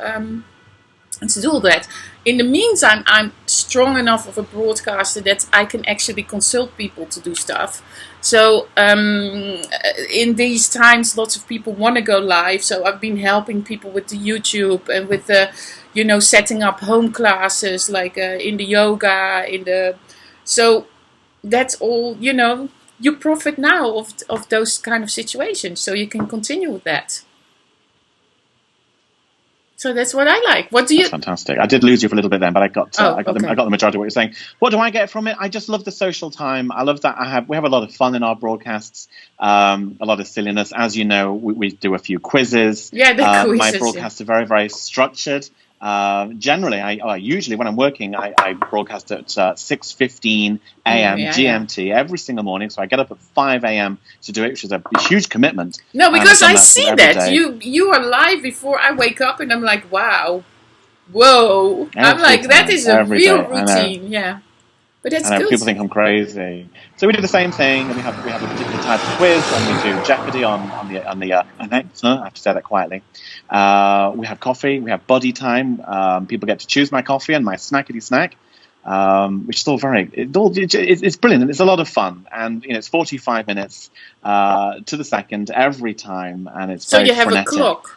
do that. In the meantime, I'm strong enough of a broadcaster that I can actually consult people to do stuff. So in these times, lots of people want to go live. So I've been helping people with the YouTube and with the setting up home classes, like in the yoga, so that's all, you profit now of those kind of situations, so you can continue with that. So that's what I like. What do you? That's fantastic. I did lose you for a little bit then, but I got the majority of what you're saying. What do I get from it? I just love the social time. I love that we have a lot of fun in our broadcasts, a lot of silliness. As you know, we do a few quizzes. Yeah, the quizzes. My broadcasts are very, very structured. Generally, usually when I'm working, I broadcast at 6:15 a.m. GMT every single morning. So I get up at 5 a.m. to do it, which is a huge commitment. No, because I see that you are live before I wake up, and I'm like, wow, whoa. I'm like, that is a real routine. Yeah. But that's good. People think I'm crazy. So we do the same thing, and we have a particular type of quiz, and we do Jeopardy on the I have to say that quietly. We have coffee, we have body time. People get to choose my coffee and my snackety snack, which is all it's brilliant, and it's a lot of fun. And it's 45 minutes to the second every time, and it's so very you have frenetic. A clock.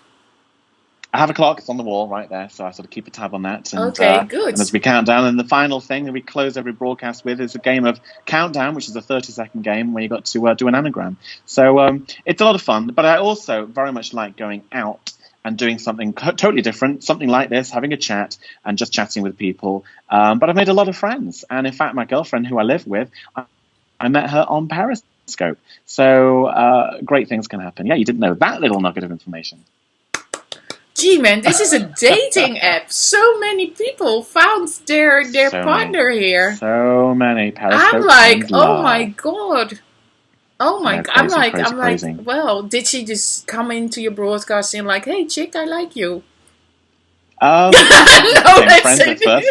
I have a clock. It's on the wall right there, so I sort of keep a tab on that. And, okay, good. And as we count down, and the final thing that we close every broadcast with is a game of Countdown, which is a 30-second game where you got to do an anagram. So it's a lot of fun. But I also very much like going out and doing something totally different, something like this, having a chat and just chatting with people. But I've made a lot of friends. And in fact, my girlfriend, who I live with, I met her on Periscope. So great things can happen. Yeah, you didn't know that little nugget of information. Gee, man, this is a dating app. So many people found their partner here. So many Periscope. I'm like, oh my god. Oh my god. I'm like, crazy. well, did she just come into your broadcasting like, hey chick, I like you? No, friends at first.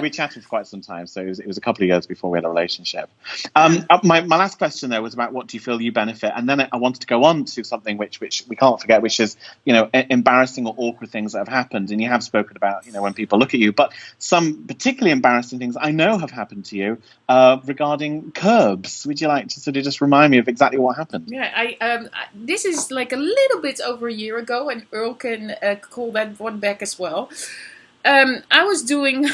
We chatted for quite some time, so it was a couple of years before we had a relationship. My last question though was about what do you feel you benefit, and then I wanted to go on to something which we can't forget, which is embarrassing or awkward things that have happened. And you have spoken about when people look at you, but some particularly embarrassing things I know have happened to you regarding curbs. Would you like to sort of just remind me of exactly what happened? Yeah, this is like a little bit over a year ago, and Earl can call that one back as well. I was doing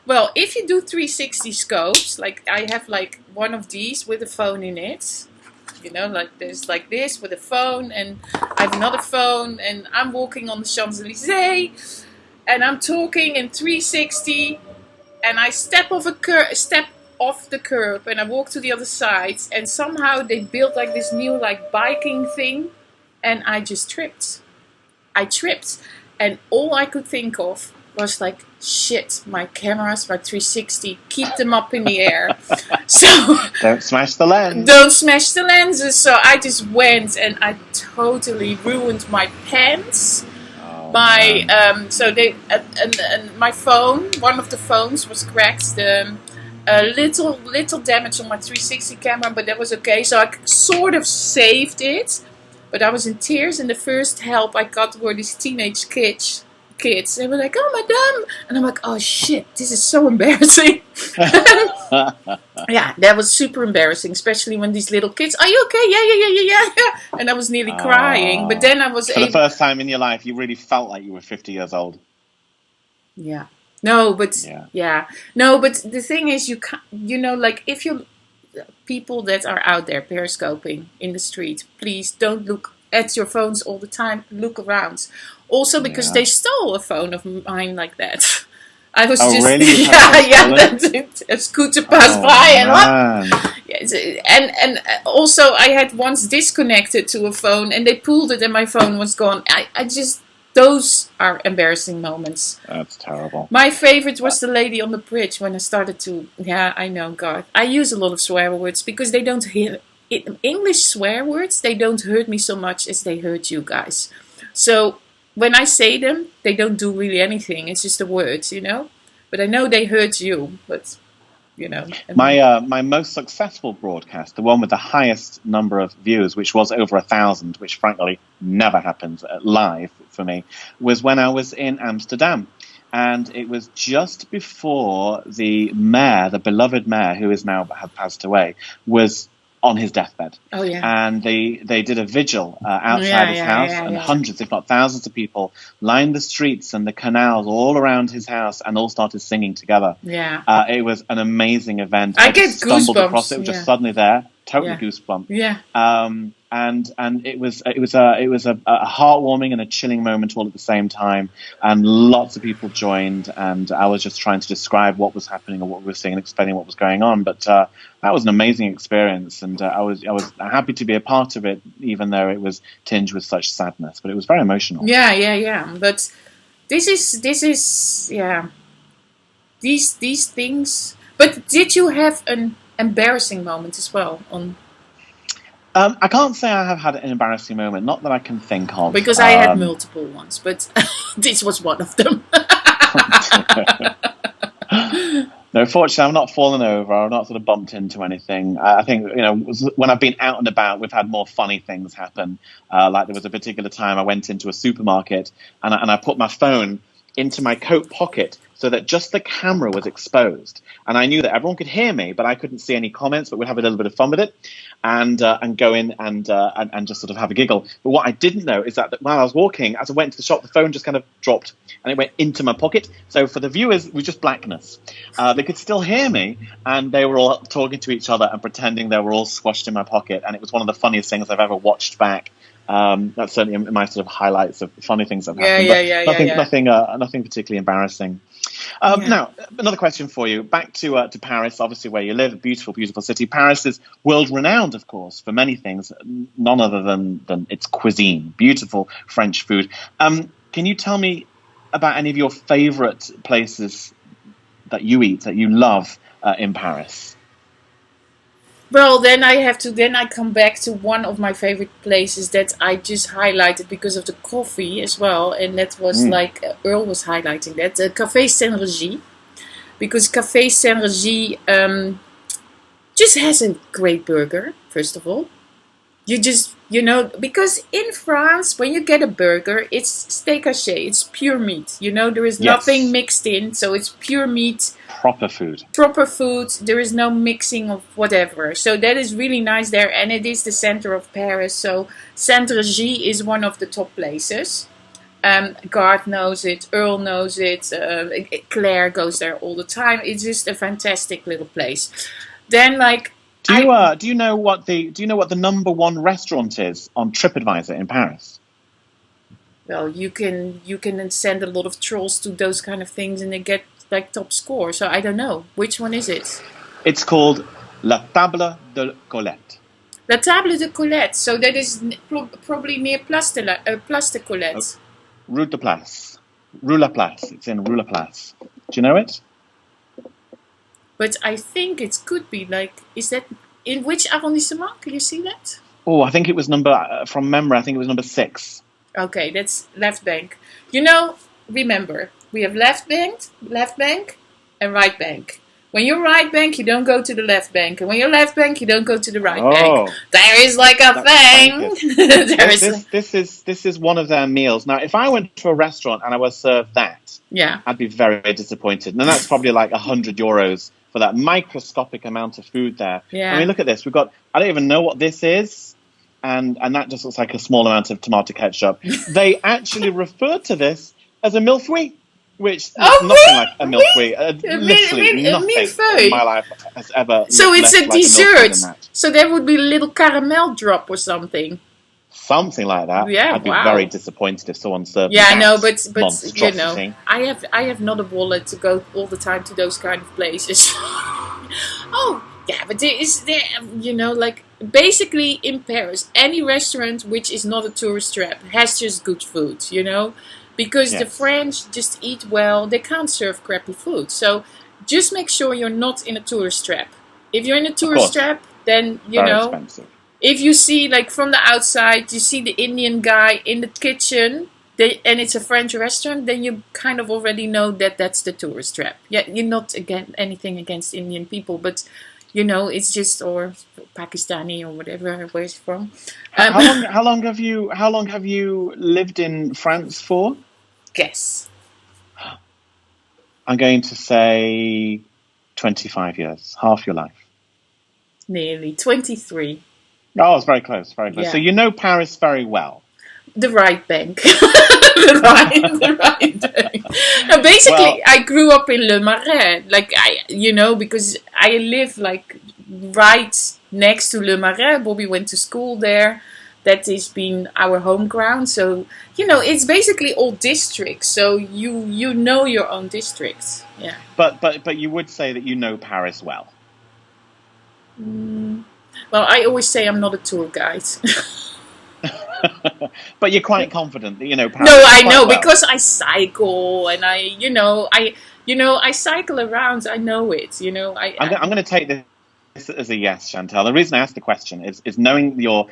well, if you do 360 scopes, like I have like one of these with a phone in it, like there's like this with a phone, and I have another phone, and I'm walking on the Champs-Élysées and I'm talking in 360, and I step off the curb and I walk to the other side, and somehow they built like this new like biking thing, and I just tripped. And all I could think of was like, shit, my cameras, my 360, keep them up in the air. So don't smash the lens. Don't smash the lenses. So I just went and I totally ruined my pants. And my phone, one of the phones was cracked. Little damage on my 360 camera, but that was okay. So I sort of saved it. But I was in tears, and the first help I got were these teenage kids. They were like, oh, madame. And I'm like, oh, shit, this is so embarrassing. Yeah, that was super embarrassing, especially when these little kids, are you okay? Yeah. And I was nearly crying. But then I was For the first time in your life, you really felt like you were 50 years old. Yeah. No, but No, but the thing is, you can't, like if you... People that are out there periscoping in the street, please don't look at your phones all the time. Look around. Also because they stole a phone of mine like that. I was really? A scooter passed by and also I had once disconnected to a phone and they pulled it and my phone was gone. Those are embarrassing moments. That's terrible. My favorite was the lady on the bridge when I started to... Yeah, I know, God. I use a lot of swear words because they don't hear... English swear words, they don't hurt me so much as they hurt you guys. So when I say them, they don't do really anything. It's just the words, But I know they hurt you, but... My most successful broadcast, the one with the highest number of views, which was over 1,000, which frankly never happens live for me, was when I was in Amsterdam. And it was just before the mayor, the beloved mayor, who is now have passed away, was on his deathbed. Oh, yeah. And they did a vigil outside his house, and hundreds, if not thousands of people lined the streets and the canals all around his house and all started singing together. Yeah. It was an amazing event. I get stumbled goosebumps. across it, just suddenly there. Totally goosebump. Yeah. and it was a heartwarming and a chilling moment all at the same time, and lots of people joined, and I was just trying to describe what was happening and what we were seeing and explaining what was going on. But that was an amazing experience, and I was happy to be a part of it, even though it was tinged with such sadness. But it was very emotional. Yeah. But this is these things. But did you have an embarrassing moment as well on? I can't say I have had an embarrassing moment, not that I can think of. Because I had multiple ones, but this was one of them. No, fortunately, I've not fallen over. I've not sort of bumped into anything. I think, when I've been out and about, we've had more funny things happen. Like there was a particular time I went into a supermarket and I put my phone into my coat pocket so that just the camera was exposed. And I knew that everyone could hear me, but I couldn't see any comments, but we'd have a little bit of fun with it and go in and just sort of have a giggle. But what I didn't know is that while I was walking, as I went to the shop, the phone just kind of dropped and it went into my pocket. So for the viewers, it was just blackness. They could still hear me, and they were all talking to each other and pretending they were all squashed in my pocket. And it was one of the funniest things I've ever watched back. That's certainly in my sort of highlights of funny things that have happened. Nothing particularly embarrassing. Now, another question for you. Back to Paris, obviously where you live, a beautiful, beautiful city. Paris is world-renowned, of course, for many things, none other than its cuisine, beautiful French food. Can you tell me about any of your favourite places that you eat, that you love in Paris? Well, then I come back to one of my favorite places that I just highlighted because of the coffee as well, and that was like Earl was highlighting that Café Saint-Régy, because Café Saint-Régy just has a great burger. First of all, because in France when you get a burger, it's steak haché, it's pure meat. There is nothing mixed in, so it's pure meat. Proper food. There is no mixing of whatever. So that is really nice there. And it is the center of Paris. So Saint-Régy is one of the top places. Garth knows it. Earl knows it. Claire goes there all the time. It's just a fantastic little place. Then do you know what the number one restaurant is on TripAdvisor in Paris? Well, you can send a lot of trolls to those kind of things and they get top score, so I don't know. Which one is it? It's called La Table de Colette. La Table de Colette. So that is probably near Place de Colette. Rue de Place. Rue La Place. It's in Rue La Place. Do you know it? But I think it could be is that in which arrondissement? Can you see that? Oh, I think it was from memory, I think it was number 6. Okay, that's left bank. Remember, we have left bank, and right bank. When you're right bank, you don't go to the left bank, and when you're left bank, you don't go to the right bank. There is a thing. This is one of their meals. Now, if I went to a restaurant and I was served that, I'd be very disappointed. And that's probably €100 for that microscopic amount of food there. Yeah. I mean, look at this. I don't even know what this is. And that just looks like a small amount of tomato ketchup. They actually refer to this as a mille-feuille, which is nothing like a mille-feuille. Literally nothing in my life has ever. So it's a dessert. So there would be a little caramel drop or something. Something like that. Yeah, I'd be very disappointed if someone served. Yeah, no, but I have not a wallet to go all the time to those kind of places. Yeah, but basically in Paris, any restaurant which is not a tourist trap has just good food, because the French just eat well. They can't serve crappy food. So just make sure you're not in a tourist trap. If you're in a tourist trap, then, expensive. If you see, from the outside, you see the Indian guy in the kitchen, and it's a French restaurant, then you kind of already know that that's the tourist trap. Yeah, you're not anything against Indian people, but... it's just or Pakistani or whatever where it's from. How long have you lived in France for? Guess. I'm going to say 25 years, half your life. Nearly 23. Oh, it's very close, very close. Yeah. So you know Paris very well. The right bank. the right bank. No, basically, I grew up in Le Marais. Because I live right next to Le Marais. Bobby went to school there. that is been our home ground. So, it's basically all districts. So you know your own districts. Yeah. But you would say that you know Paris well. Well, I always say I'm not a tour guide. But you're quite confident that you know Paris. No, I know well. because I cycle and I cycle around. I know it. I'm going to take this as a yes, Chantal. The reason I asked the question is knowing your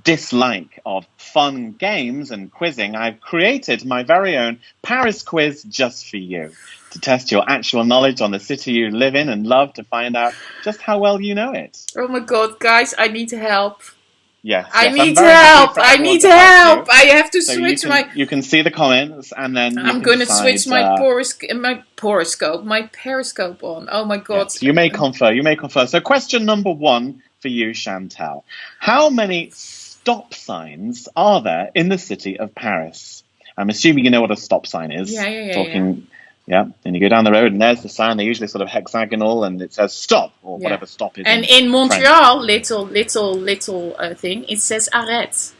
dislike of fun games and quizzing. I've created my very own Paris quiz just for you to test your actual knowledge on the city you live in and love, to find out just how well you know it. Oh my God, guys, I need help. Yes, I need help. I need help. I have to switch You can see the comments, and then I'm going to switch my Periscope on. Oh my God! Yes, you may confer. So, question number 1 for you, Chantal: how many stop signs are there in the city of Paris? I'm assuming you know what a stop sign is. Yeah. Then you go down the road, and there's the sign. They're usually sort of hexagonal, and it says stop, or whatever stop is. And in Montreal, little thing, it says arrête,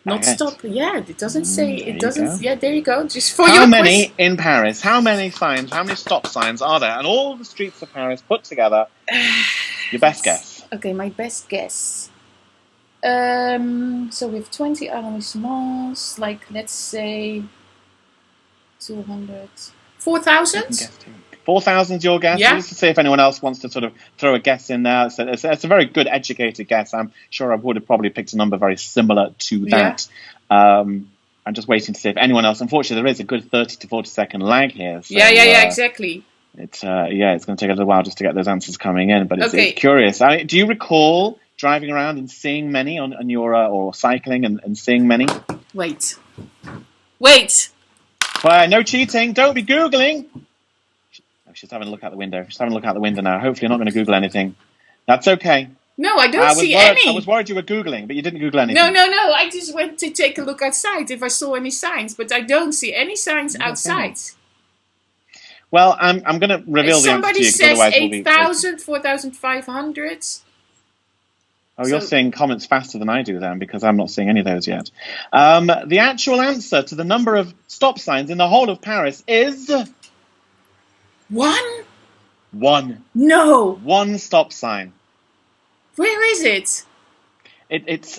not stop. Yeah, it doesn't say. It doesn't. Yeah, there you go. Just for how many in Paris? How many signs? How many stop signs are there? And all the streets of Paris put together. Your best guess. Okay, my best guess. So we have 20 arrondissements. Like, let's say 200. 4,000? 4,000's your guess? Yeah. Just to see if anyone else wants to sort of throw a guess in there. It's a very good educated guess. I'm sure I would have probably picked a number very similar to that. Yeah. I'm just waiting to see if anyone else. Unfortunately, there is a good 30 to 40 second lag here. So, yeah, exactly. It's going to take a little while just to get those answers coming in, but it's curious. Do you recall driving around and seeing many on your or cycling and seeing many? Wait. Well, no cheating. Don't be Googling. She's having a look out the window. She's having a look out the window now. Hopefully you're not going to Google anything. That's okay. No, I don't see any. I was worried you were Googling, but you didn't Google anything. No. I just went to take a look outside if I saw any signs, but I don't see any signs outside. Well, I'm going to reveal the answer to you. Somebody says 8,000, 4,500. Oh, you're seeing comments faster than I do then, because I'm not seeing any of those yet. The actual answer to the number of stop signs in the whole of Paris is... 1? 1. No. 1 stop sign. Where is it?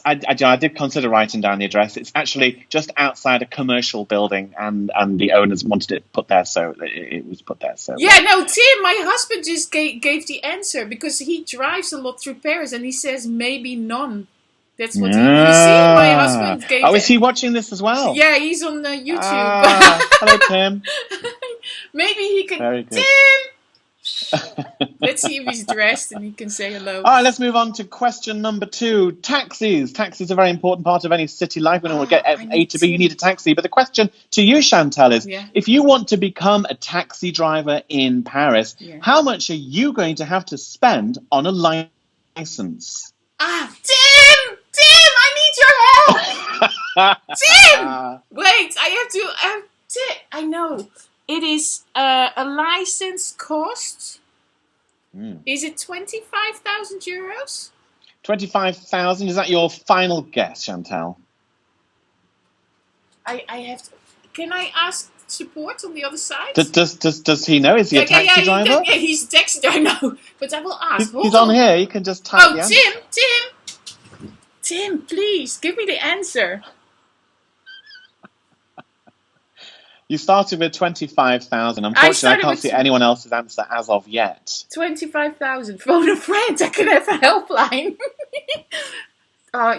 I did consider writing down the address. It's actually just outside a commercial building, and the owners wanted it put there, so it was put there. So yeah, no, Tim, my husband just gave the answer because he drives a lot through Paris, and he says maybe none. That's what you see. My husband gave. Oh, is he watching this as well? Yeah, he's on YouTube. Hello, Tim. Maybe he can. Very good. Tim. Let's see if he's dressed and he can say hello. All right, let's move on to question number 2. Taxis. Taxis are a very important part of any city life. When we get A to B, you need a taxi. But the question to you, Chantal, is if you want to become a taxi driver in Paris, how much are you going to have to spend on a license? Tim, I need your help. Tim, wait, Tim, I know. It is a license cost. Is it 25,000 euros? 25,000. Is that your final guess, Chantal? I have to. Can I ask support on the other side? Does he know? Is he a taxi driver? Yeah, he's a taxi driver. No, but I will ask. He's on here. You can just type the answer. Tim, please give me the answer. You started with 25,000. Unfortunately, I can't see anyone else's answer as of yet. 25,000. Phone a friend. I can have a helpline.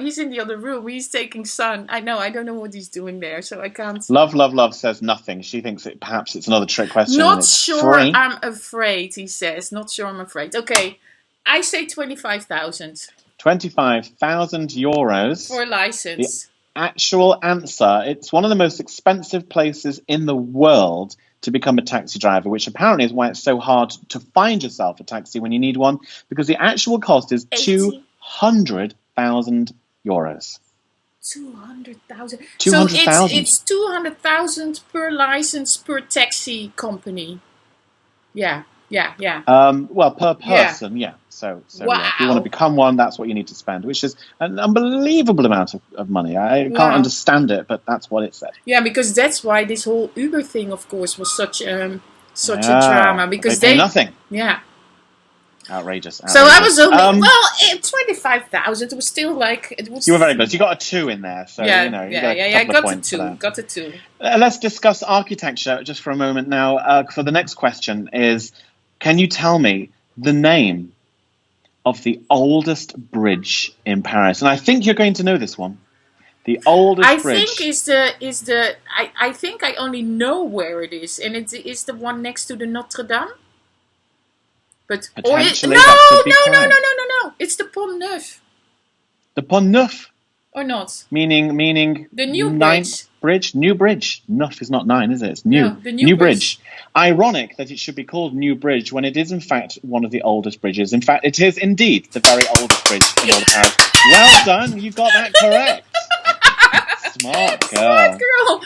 He's in the other room. He's taking sun. I know. I don't know what he's doing there, so I can't. Love says nothing. She thinks perhaps it's another trick question. Not sure. Free. I'm afraid. He says. Not sure. I'm afraid. Okay, I say 25,000. 25,000 euros for a license. Actual answer, it's one of the most expensive places in the world to become a taxi driver, which apparently is why it's so hard to find yourself a taxi when you need one, because the actual cost is 200,000 euros. 200,000. 200,000. So it's 200,000 per license per taxi company. Yeah. Yeah. Well, per person, yeah. So wow. Yeah, if you want to become one, that's what you need to spend, which is an unbelievable amount of money. I can't understand it, but that's what it said. Yeah, because that's why this whole Uber thing, of course, was such a drama. Because they pay nothing. Yeah. Outrageous. So I was only 25,000. It was still like it was. You were very close. You got a 2 in there, so you got a couple of points. Got a 2. Let's discuss architecture just for a moment now. For the next question is, can you tell me the name of the oldest bridge in Paris? And I think you're going to know this one. The oldest bridge. I think I only know where it is, and it is the one next to the Notre Dame. But no. It's the Pont Neuf. The Pont Neuf. Or not? Meaning the new bridge. New bridge. Neuf is not 9, is it? It's new. No, the new bridge. Ironic that it should be called New Bridge when it is in fact one of the oldest bridges. In fact, it is indeed the very oldest bridge in all of Paris. Well done, you got that correct. Smart girl.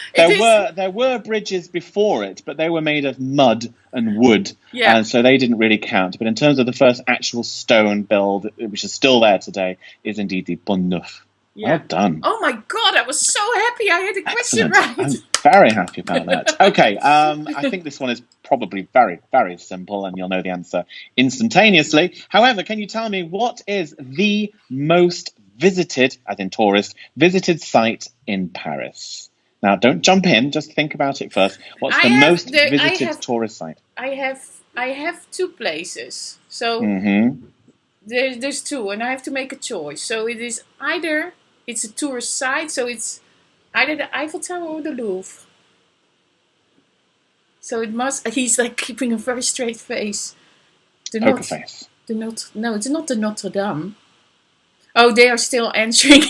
There were bridges before it, but they were made of mud and wood, and so they didn't really count. But in terms of the first actual stone build, which is still there today, is indeed the Pont Neuf. Yeah. Well done. Oh my God, I was so happy I had the question right. I'm very happy about that. Okay, I think this one is probably very, very simple, and you'll know the answer instantaneously. However, can you tell me what is the most visited, as in tourist, visited site in Paris? Now, don't jump in, just think about it first. What's the most visited tourist site? I have 2 places. So there's 2, and I have to make a choice. So it is either it's a tourist site, so it's either the Eiffel Tower or the Louvre. So it must. He's like keeping a very straight face. Poker face. No, it's not the Notre Dame. Oh, they are still answering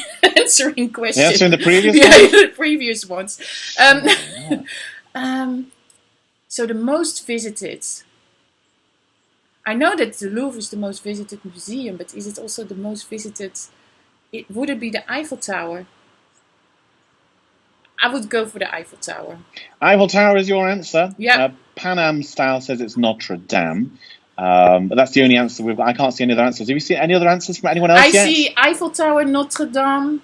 questions. Yeah, answering the previous ones? The previous ones. So the most visited. I know that the Louvre is the most visited museum, but is it also the most visited? Would it be the Eiffel Tower? I would go for the Eiffel Tower. Eiffel Tower is your answer? Yeah. Pan Am Style says it's Notre Dame. But that's the only answer we've got. I can't see any other answers. Have you seen any other answers from anyone else yet? I see Eiffel Tower, Notre Dame.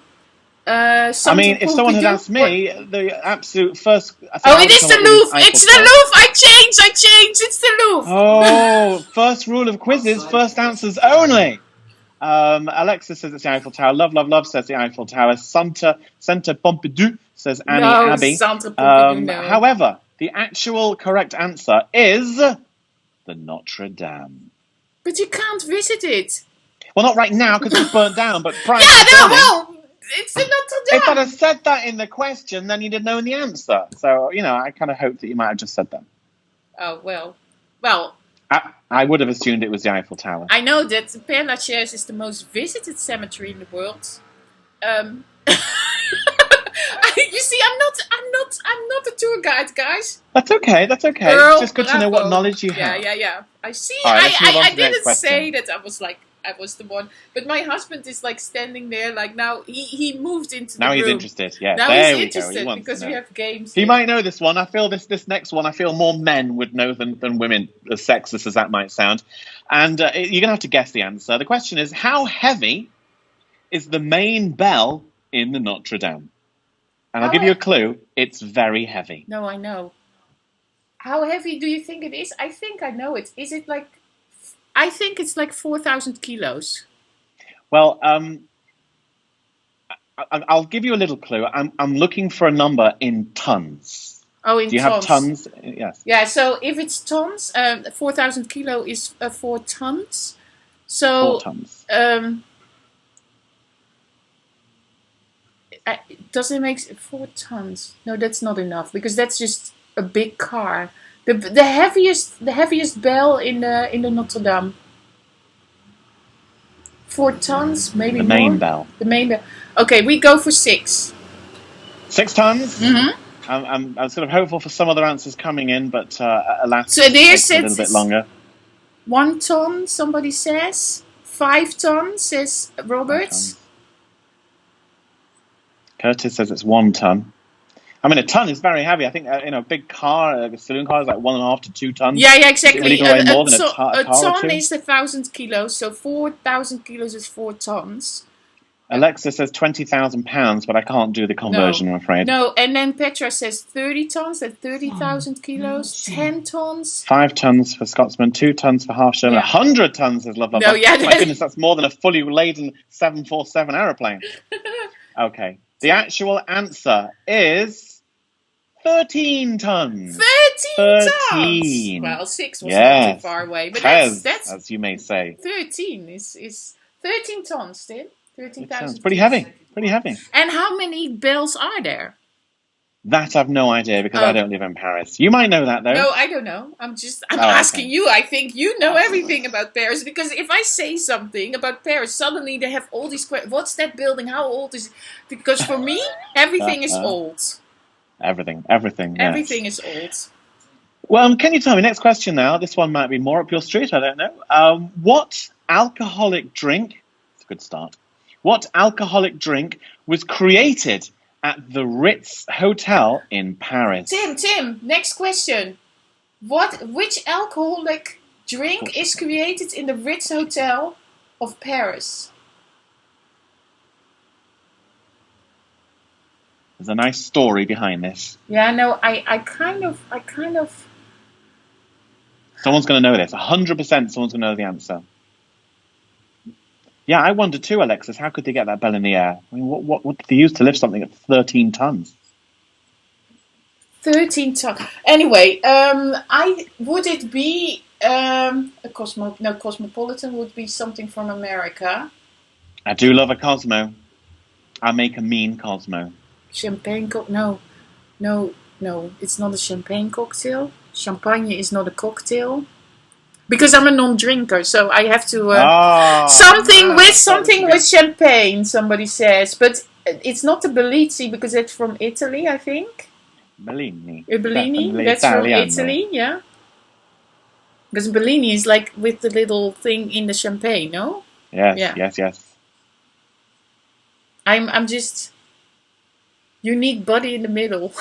If someone had asked me, the absolute first... it is the Louvre! It's the Louvre! I changed! It's the Louvre! Oh, first rule of quizzes, first answers only. Alexis says it's the Eiffel Tower. Love says the Eiffel Tower. Centre Pompidou says Annie Abbey. Centre Pompidou, no. However, the actual correct answer is the Notre Dame. But you can't visit it. Well, not right now because it's burnt down, but prior it's the Notre Dame. If I'd have said that in the question, then you'd have known the answer. So, I kind of hoped that you might have just said that. Oh, well. I would have assumed it was the Eiffel Tower. I know that Père Lachaise is the most visited cemetery in the world. You see, I'm not a tour guide, guys. That's okay. Girl, it's just good to know what knowledge you have. Yeah. I see. Right, I didn't say that I was the one, but my husband is like standing there. Like now, he moved into the room. Now he's interested. Yeah, now there he's interested because we have games. He might know this one. I feel this next one. I feel more men would know than women, as sexist as that might sound. And you're gonna have to guess the answer. The question is, how heavy is the main bell in the Notre Dame? And I'll give you a clue. It's very heavy. No, I know. How heavy do you think it is? I think I know it. Is it like... I think it's like 4,000 kilos. Well, I'll give you a little clue. I'm looking for a number in tons. Oh, in tons. Do you have tons? Yes. Yeah, so if it's tons, 4,000 kilo is 4 tons. So... 4 tons. Does it make 4 tons? No, that's not enough because that's just a big car. The heaviest bell in the Notre Dame. 4 tons, maybe more. The main bell. Okay, we go for 6. 6 tons. Mm-hmm. I'm sort of hopeful for some other answers coming in, but alas, so there it's a little bit longer. 1 ton, somebody says. 5 tons, says Robert. Curtis says it's 1 ton. I mean, a ton is very heavy. I think a big car, a saloon car, is like 1.5 to 2 tons. Yeah, exactly. Is it really going to weigh more than a car a ton or 2? is 1,000 kilos, so 4,000 kilos is 4 tons. Alexa says £20,000, but I can't do the conversion, I'm afraid. No, and then Petra says 30 tons, that's 30,000 kilos, 10 tons. 5 tons for Scotsman, 2 tons for half Sherman, 100 tons is love. No, yeah. My goodness, that's more than a fully laden 747 aeroplane. Okay. The actual answer is 13 tons. 13 tons. Well, 6 was not too far away, but that's as you may say. 13 is 13 tons, Tim. 13,000. Sounds pretty heavy. Pretty heavy. And how many bells are there? That I've no idea because I don't live in Paris. You might know that though. No, I don't know. I'm asking you. I think you know everything about Paris because if I say something about Paris, suddenly they have all these questions. What's that building? How old is it? Because for me, everything is old. Everything. Everything is old. Well, can you tell me, next question now, this one might be more up your street, I don't know. What alcoholic drink, it's a good start, what alcoholic drink was created at the Ritz Hotel in Paris? Tim, next question. Which alcoholic drink is created in the Ritz Hotel of Paris? There's a nice story behind this. Yeah, no, I kind of... Someone's going to know this. 100% someone's going to know the answer. Yeah, I wonder too, Alexis, how could they get that bell in the air? I mean, what did they use to lift something at 13 tons? 13 tons. Anyway, would it be Cosmopolitan would be something from America. I do love a Cosmo. I make a mean Cosmo. Champagne no, it's not a champagne cocktail. Champagne is not a cocktail. Because I'm a non-drinker, so I have to something with champagne. Somebody says, but it's not a Bellizzi because it's from Italy, I think. Bellini. Bellini, that's from Italy, yeah. Because Bellini is like with the little thing in the champagne, no? Yes. I'm just unique body in the middle.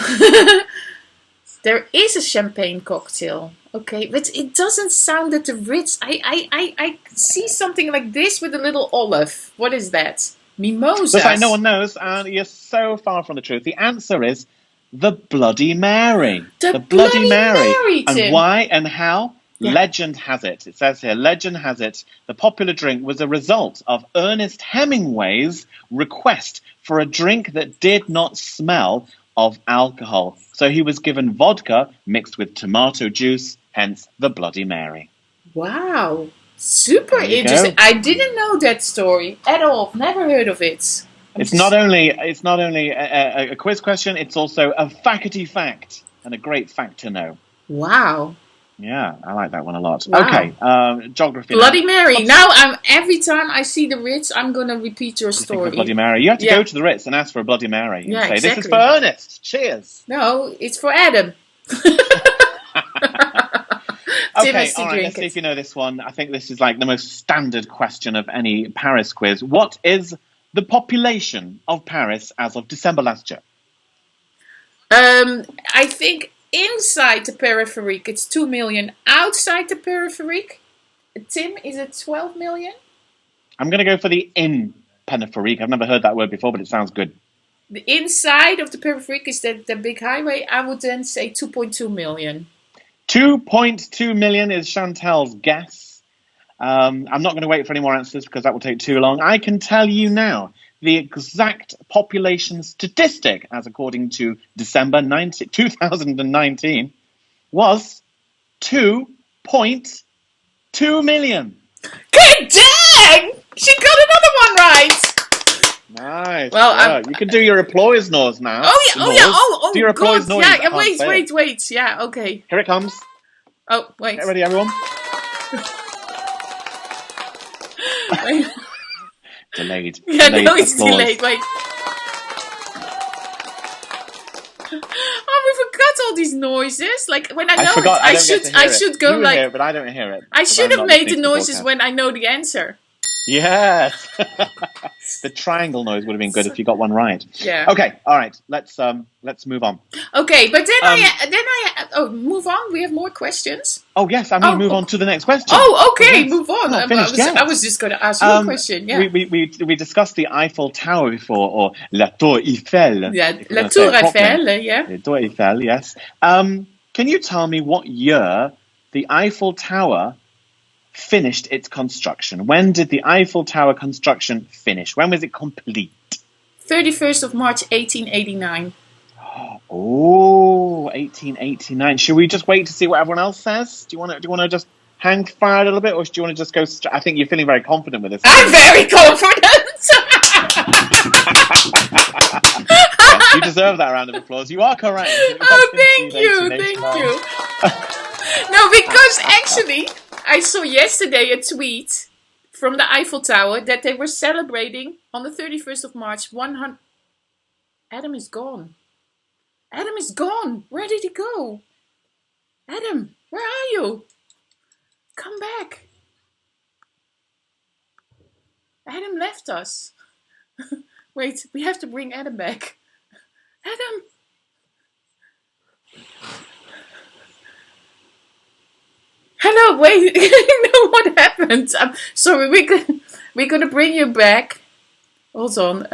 There is a champagne cocktail. Okay, but it doesn't sound at the Ritz. I see something like this with a little olive. What is that? Mimosas. Looks like no one knows, and you're so far from the truth. The answer is the Bloody Mary. The Bloody Mary, Tim. And why and how? Yeah. Legend has it. It says here, legend has it, the popular drink was a result of Ernest Hemingway's request for a drink that did not smell of alcohol. So he was given vodka mixed with tomato juice, hence the Bloody Mary. Wow. Super interesting. I didn't know that story at all. Never heard of it. It's not only a quiz question, it's also a faculty fact and a great fact to know. Wow. Yeah, I like that one a lot. Wow. Okay, geography. Bloody Mary. Now, every time I see the Ritz, I'm going to repeat your story. Bloody Mary. You have to go to the Ritz and ask for a Bloody Mary. And say, exactly. This is for Ernest. Cheers. No, it's for Adam. Okay, all right, let's see if you know this one. I think this is like the most standard question of any Paris quiz. What is the population of Paris as of December last year? I think inside the peripheric it's 2 million. Outside the peripheric, Tim, is it 12 million? I'm going to go for the in peripheric. I've never heard that word before, but it sounds good. The inside of the peripheric is the big highway. I would then say 2.2 million. 2.2 million is Chantal's guess. I'm not going to wait for any more answers because that will take too long. I can tell you now the exact population statistic, as according to December 2019, was 2.2 million. Good dang! She got another one right. Nice. Well, you can do your applause noise now. Oh, do your applause noise. Yeah, wait. Yeah, okay. Here it comes. Oh, wait. Get ready, everyone. Delayed. Yeah, no, it's delayed. Wait. We forgot all these noises. Like when I know it, I should go like. But I don't hear it. I should have made the noises when I know the answer. Yes. The triangle noise would have been good if you got one right. Yeah. Okay. All right. Let's move on. Okay, but then move on. We have more questions. Oh yes, I mean move on to the next question. Oh, okay, yes. move on. I was just going to ask you a question. Yeah. We discussed the Eiffel Tower before, or La Tour Eiffel. Yeah, La Tour Eiffel. Yeah. La Tour Eiffel. Yes. Can you tell me what year the Eiffel Tower finished its construction? When did the Eiffel Tower construction finish? When was it complete? 31st of March, 1889. Oh, 1889. Should we just wait to see what everyone else says? Do you want to just hang fire a little bit, or do you want to just go? I think you're feeling very confident with this. I'm very confident. Yes, you deserve that round of applause. You are correct. Thank you. No, because actually, I saw yesterday a tweet from the Eiffel Tower that they were celebrating on the 31st of March 100. Adam is gone. Adam is gone. Where did he go? Adam, where are you? Come back. Adam left us. Wait, we have to bring Adam back. Adam. Hello, wait. You know what happened? I'm sorry, we're gonna bring you back. Hold on.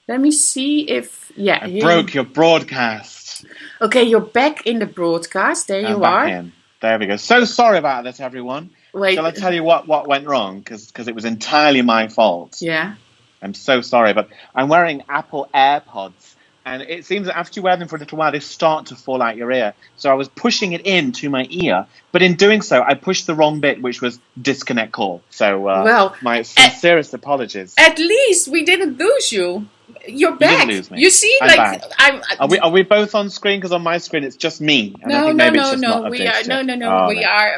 Let me see if... Yeah, I broke your broadcast. Okay, you're back in the broadcast. There you are. In. There we go. So sorry about this, everyone. Wait. Shall I tell you what went wrong? Because it was entirely my fault. Yeah. I'm so sorry, but I'm wearing Apple AirPods, and it seems that after you wear them for a little while, they start to fall out your ear. So I was pushing it into my ear, but in doing so, I pushed the wrong bit, which was disconnect call. So my sincerest apologies. At least we didn't lose you. You're back. You didn't lose me. You see, I'm back. Are we both on screen? Because on my screen it's just me. And I think maybe it's just not updated. Oh,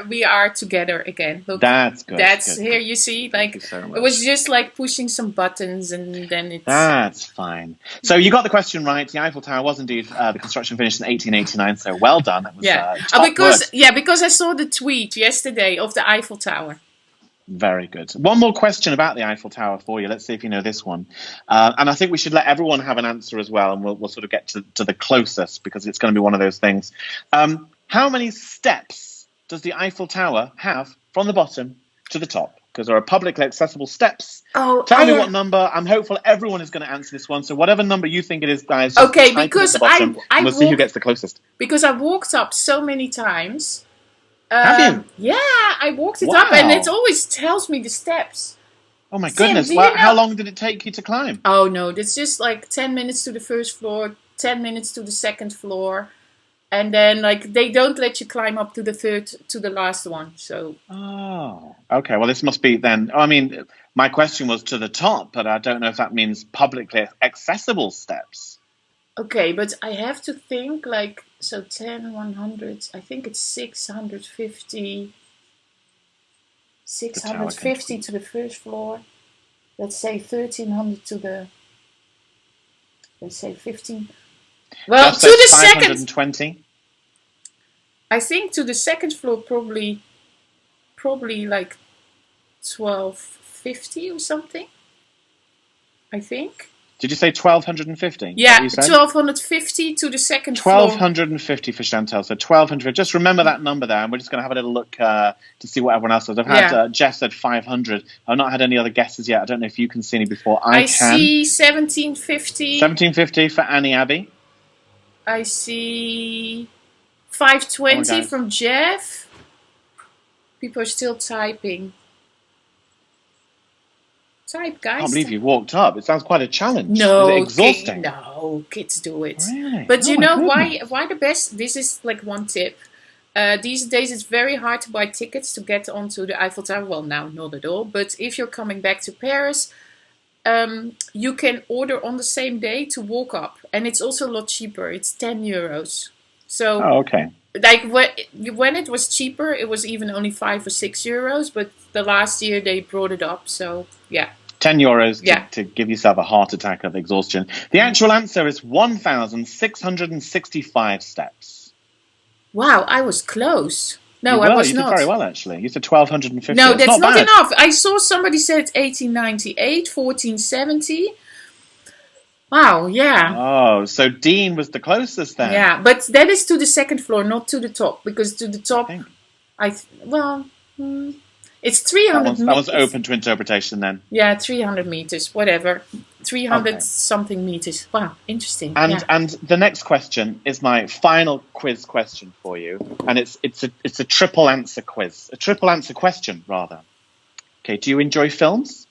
we are together again. Look, that's good. That's good. Here. You see, like so it was just like pushing some buttons, and then it's. That's fine. So you got the question right. The Eiffel Tower was indeed the construction finished in 1889. So well done. That was, because I saw the tweet yesterday of the Eiffel Tower. Very good. One more question about the Eiffel Tower for you. Let's see if you know this one. And I think we should let everyone have an answer as well, and we'll sort of get to the closest, because it's going to be one of those things. How many steps does the Eiffel Tower have from the bottom to the top? Because there are publicly accessible steps. Tell me what number. I'm hopeful everyone is going to answer this one. So whatever number you think it is, guys, just type because it at the bottom, we'll see who gets the closest. Because I walked up so many times. Have you? Yeah, I walked it up, and it always tells me the steps. Oh my goodness! How long did it take you to climb? Oh no, it's just like 10 minutes to the first floor, 10 minutes to the second floor, and then like they don't let you climb up to the third, to the last one. So. Oh, okay. Well, this must be then. I mean, my question was to the top, but I don't know if that means publicly accessible steps. Okay, but I have to think like. So 10, 100, I think it's 650 to the first floor. Let's say 1300 to the, let's say 15. Well, to the second. 520. I think to the second floor probably like 1250 or something. I think. Did you say 1250? Yeah, 1250 to the second floor. 1250 for Chantel. So 1200. Just remember that number there, and we're just going to have a little look to see what everyone else says. I've had Jeff said 500. I've not had any other guesses yet. I don't know if you can see any before. I can. See 1750. 1750 for Annie Abbey. I see 520 from Jeff. People are still typing. Type, guys. I can't believe you walked up. It sounds quite a challenge. No, is it exhausting? Kids do it. Really? But you know why the best? This is like one tip. These days it's very hard to buy tickets to get onto the Eiffel Tower. Well, now not at all. But if you're coming back to Paris, you can order on the same day to walk up, and it's also a lot cheaper. It's €10. So. Oh, okay. Like when it was cheaper, it was even only €5 or €6. But the last year they brought it up. So yeah. €10 to give yourself a heart attack of exhaustion. The actual answer is 1,665 steps. Wow, I was close. No, I was You not. did very well, actually. You said 1250. No, that's not bad. enough. I saw somebody said 1898, 1470. Wow, yeah. Oh, so Dean was the closest then. Yeah, but that is to the second floor, not to the top. Because to the top, it's 300 meters. That was open to interpretation then. Yeah, 300 meters, whatever. 300 something meters. Wow, interesting. And the next question is my final quiz question for you. And it's a triple answer quiz. A triple answer question, rather. Okay, do you enjoy films?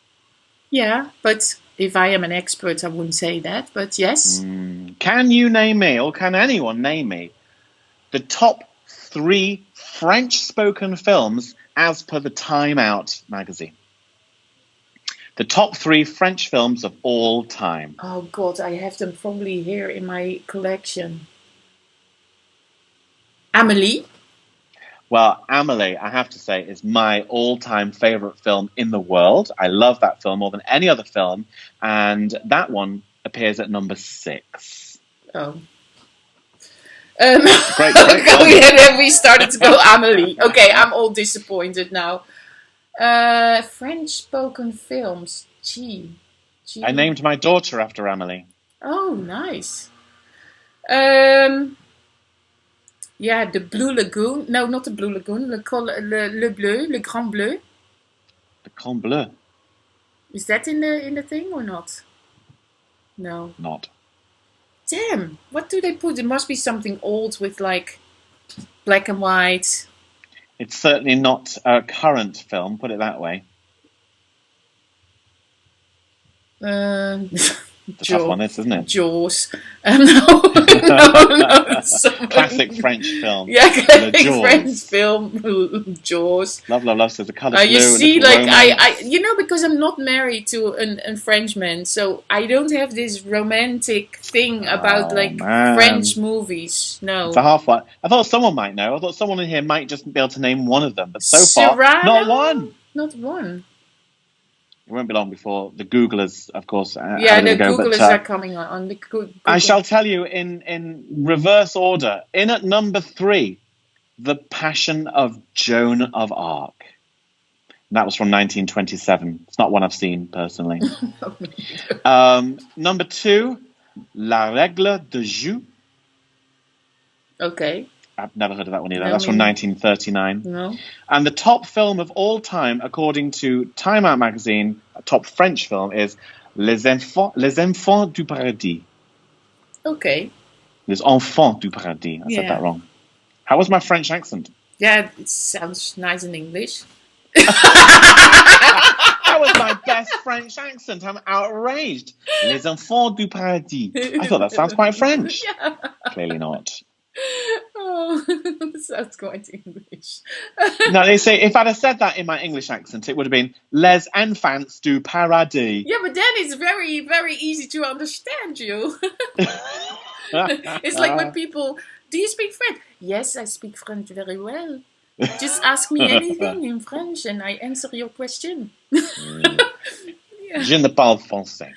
Yeah, but if I am an expert, I wouldn't say that, but yes. Can you name me, or can anyone name me, the top 3 French-spoken films as per the Time Out magazine? The top 3 French films of all time. Oh, God, I have them probably here in my collection. Amélie? Well, Amélie, I have to say, is my all-time favourite film in the world. I love that film more than any other film. And that one appears at number 6. Oh. Great we started to go Amélie. Okay, I'm all disappointed now. French-spoken films. Gee. I named my daughter after Amélie. Oh, nice. Yeah, the Blue Lagoon. No, not the Blue Lagoon. Le Bleu, Le Grand Bleu. The Grand Bleu. Is that in the thing or not? No. Not. Damn. What do they put? It must be something old with like black and white. It's certainly not a current film, put it that way. It's a tough one, this, isn't it? Jaws. No. Classic French film. Yeah, classic French film. Jaws. Love, love, love. So the colour blue. You see, like I, because I'm not married to a Frenchman, so I don't have this romantic thing about French movies. No. It's a half one. I thought someone might know. I thought someone in here might just be able to name one of them, but so far, not one. Not one. It won't be long before the Googlers, of course. The Googlers are coming on. The Google. I shall tell you in reverse order. In at number 3, The Passion of Joan of Arc. That was from 1927. It's not one I've seen personally. Number 2, La Règle de Jeu. Okay. I've never heard of that one either. That's from 1939. No. And the top film of all time, according to Time Out magazine, a top French film, is Les Enfants du Paradis. Okay. Les Enfants du Paradis. I said that wrong. How was my French accent? Yeah, it sounds nice in English. That was my best French accent. I'm outraged. Les Enfants du Paradis. I thought that sounds quite French. Yeah. Clearly not. Oh, that sounds quite English. No, they say if I'd have said that in my English accent, it would have been Les Enfants du Paradis. Yeah, but then it's very, very easy to understand you. It's like when people, do you speak French? Yes, I speak French very well. Just ask me anything in French and I answer your question. Yeah. Je ne parle français.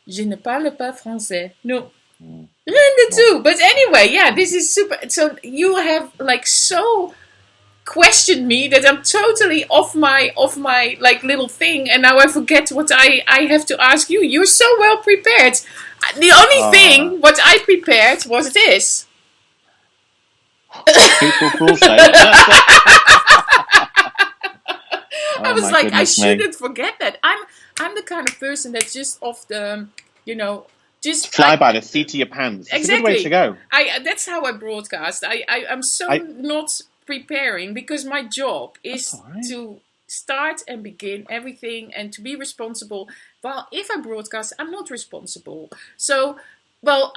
Je ne parle pas français. No. Rien du tout. But anyway, yeah, this is super. So you have so questioned me that I'm totally off my like little thing, and now I forget what I have to ask you. You're so well prepared. The only thing what I prepared was this. People say. I was like, I shouldn't forget that. I'm the kind of person that's just off the, just fly by the seat of your pants. It's a good way to go. That's how I broadcast. I'm not preparing because my job is to start and begin everything and to be responsible. Well, if I broadcast, I'm not responsible. So, well,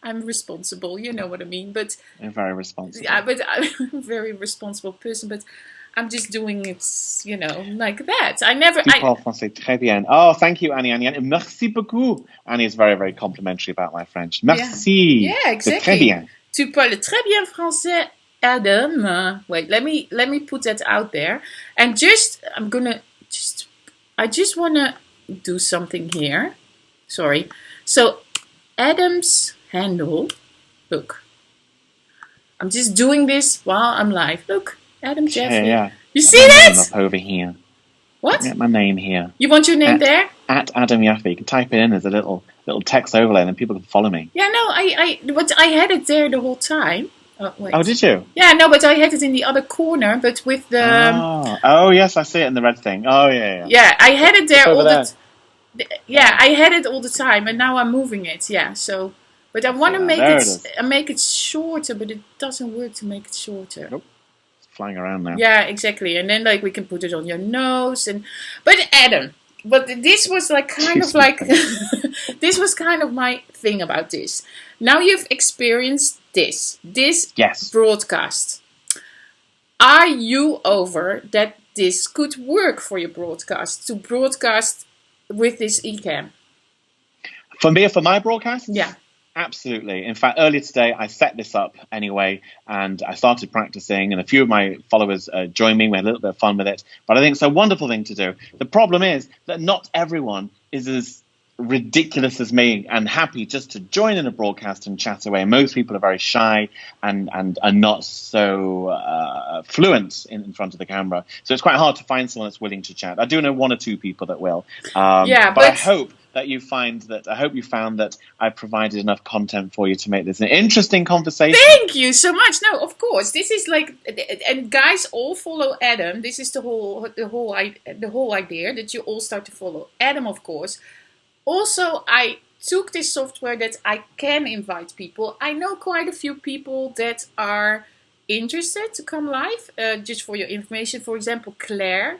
I'm responsible. You know what I mean. But you're very responsible. Yeah, but I'm a very responsible person. But I'm just doing it, like that. I never. Tu parles français très bien. Oh, thank you, Annie. Merci beaucoup. Annie is very, very complimentary about my French. Merci. Yeah, exactly. Très bien. Tu parles très bien français, Adam. Wait, let me put that out there. And I just wanna do something here. Sorry. So, Adam's handle. Look. I'm just doing this while I'm live. Look. Adam Yaffe. Yeah. You see My that? name up over here. What? Get my name here. You want your name there? At Adam Yaffe. You can type it in as a little text overlay, and then people can follow me. Yeah, no, but I had it there the whole time. Oh, wait. Oh, did you? Yeah, no, but I had it in the other corner, but with the... Oh, yes, I see it in the red thing. Oh, yeah. Yeah, I had it there all there. I had it all the time, and now I'm moving it. Yeah, so... But I want to make it shorter, but it doesn't work to make it shorter. Nope. It's flying around now. Yeah, exactly. And then like we can put it on your nose but Adam, but this was like kind of like this was kind of my thing about this. Now you've experienced this yes. broadcast. Are you over that this could work for your broadcast, to broadcast with this eCam? For my broadcast? Yeah. Absolutely. In fact, earlier today, I set this up anyway, and I started practicing, and a few of my followers joined me. We had a little bit of fun with it, but I think it's a wonderful thing to do. The problem is that not everyone is as ridiculous as me and happy just to join in a broadcast and chat away. Most people are very shy and are not so fluent in front of the camera. So it's quite hard to find someone that's willing to chat. I do know one or two people that will. But I hope that you found that I provided enough content for you to make this an interesting conversation. Thank you so much. No, of course, this is like, and guys, all follow Adam. This is the whole idea, that you all start to follow Adam, of course. Also, I took this software that I can invite people. I know quite a few people that are interested to come live. Just for your information, for example, Claire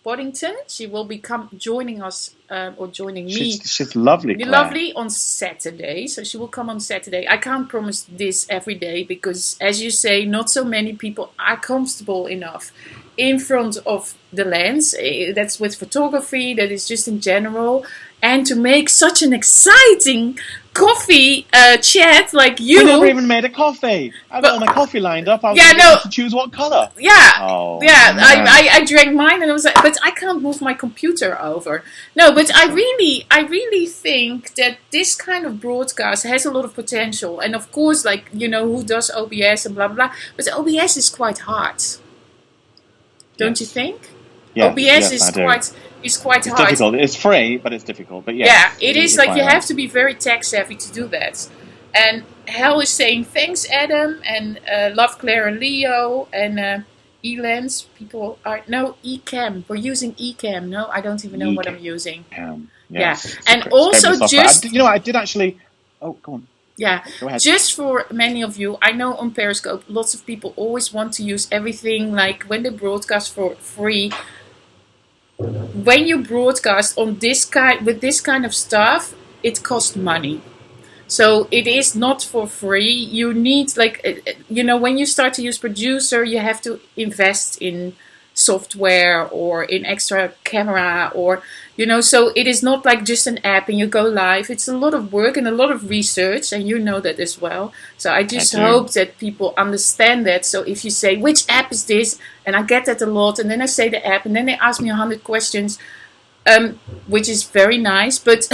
Waddington. She will be joining us or joining me. She's lovely. Claire. Lovely on Saturday. So she will come on Saturday. I can't promise this every day because, as you say, not so many people are comfortable enough in front of the lens. That's with photography. That is just in general. And to make such an exciting coffee chat like you. We never even made a coffee. I've got all my coffee lined up. I was to choose what colour. Yeah. Oh, yeah. I drank mine and I was like, but I can't move my computer over. No, but I really think that this kind of broadcast has a lot of potential. And of course, like, who does OBS and blah, blah. But OBS is quite hard. Don't you think? Yes, OBS is quite hard. It's difficult. It's free, but it's difficult. But yeah, it is like you have to be very tech savvy to do that. And Hal is saying thanks, Adam, and love Claire and Leo and eLens. People are eCam. We're using eCam. No, I don't even know what I'm using. Yes. Yeah, and also just I did actually. Oh, go on. Yeah, just for many of you, I know on Periscope, lots of people always want to use everything, like when they broadcast for free. When you broadcast on with this kind of stuff, it costs money. So it is not for free. You need, when you start to use Producer, you have to invest in software or in extra camera or, so it is not like just an app and you go live. It's a lot of work and a lot of research, and you know that as well. So I just hope that people understand that. So if you say, which app is this? And I get that a lot, and then I say the app, and then they ask me 100 questions, which is very nice, but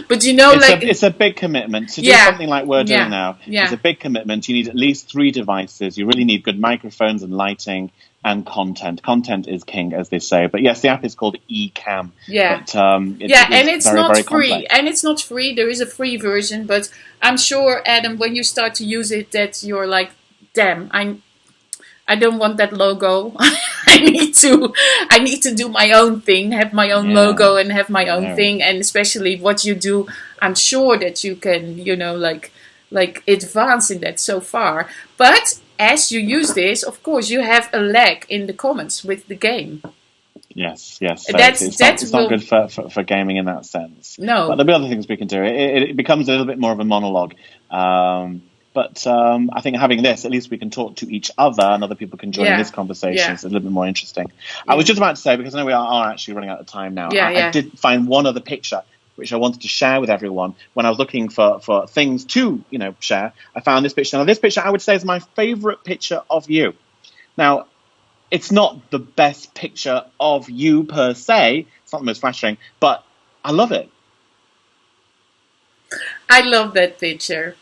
it's a big commitment to do something like we're doing now. Yeah. It's a big commitment. You need at least 3 devices. You really need good microphones and lighting and content. Content is king, as they say. But yes, the app is called eCam. Yeah. But, and it's very, not very free. complex. And it's not free. There is a free version, but I'm sure, Adam, when you start to use it, that you're like, damn, I don't want that logo. I need to do my own thing, have my own logo and have my own thing. And especially what you do, I'm sure that you can, like advance in that so far. But as you use this, of course, you have a lag in the comments with the game. Yes. So it's not good for gaming in that sense. No. But there'll be other things we can do. It becomes a little bit more of a monologue. But I think having this, at least we can talk to each other and other people can join in this conversation. Yeah. It's a little bit more interesting. Yeah. I was just about to say, because I know we are actually running out of time now, I did find one other picture which I wanted to share with everyone when I was looking for things to, share. I found this picture. Now, this picture, I would say, is my favorite picture of you. Now, it's not the best picture of you per se. It's not the most flattering, but I love it. I love that picture.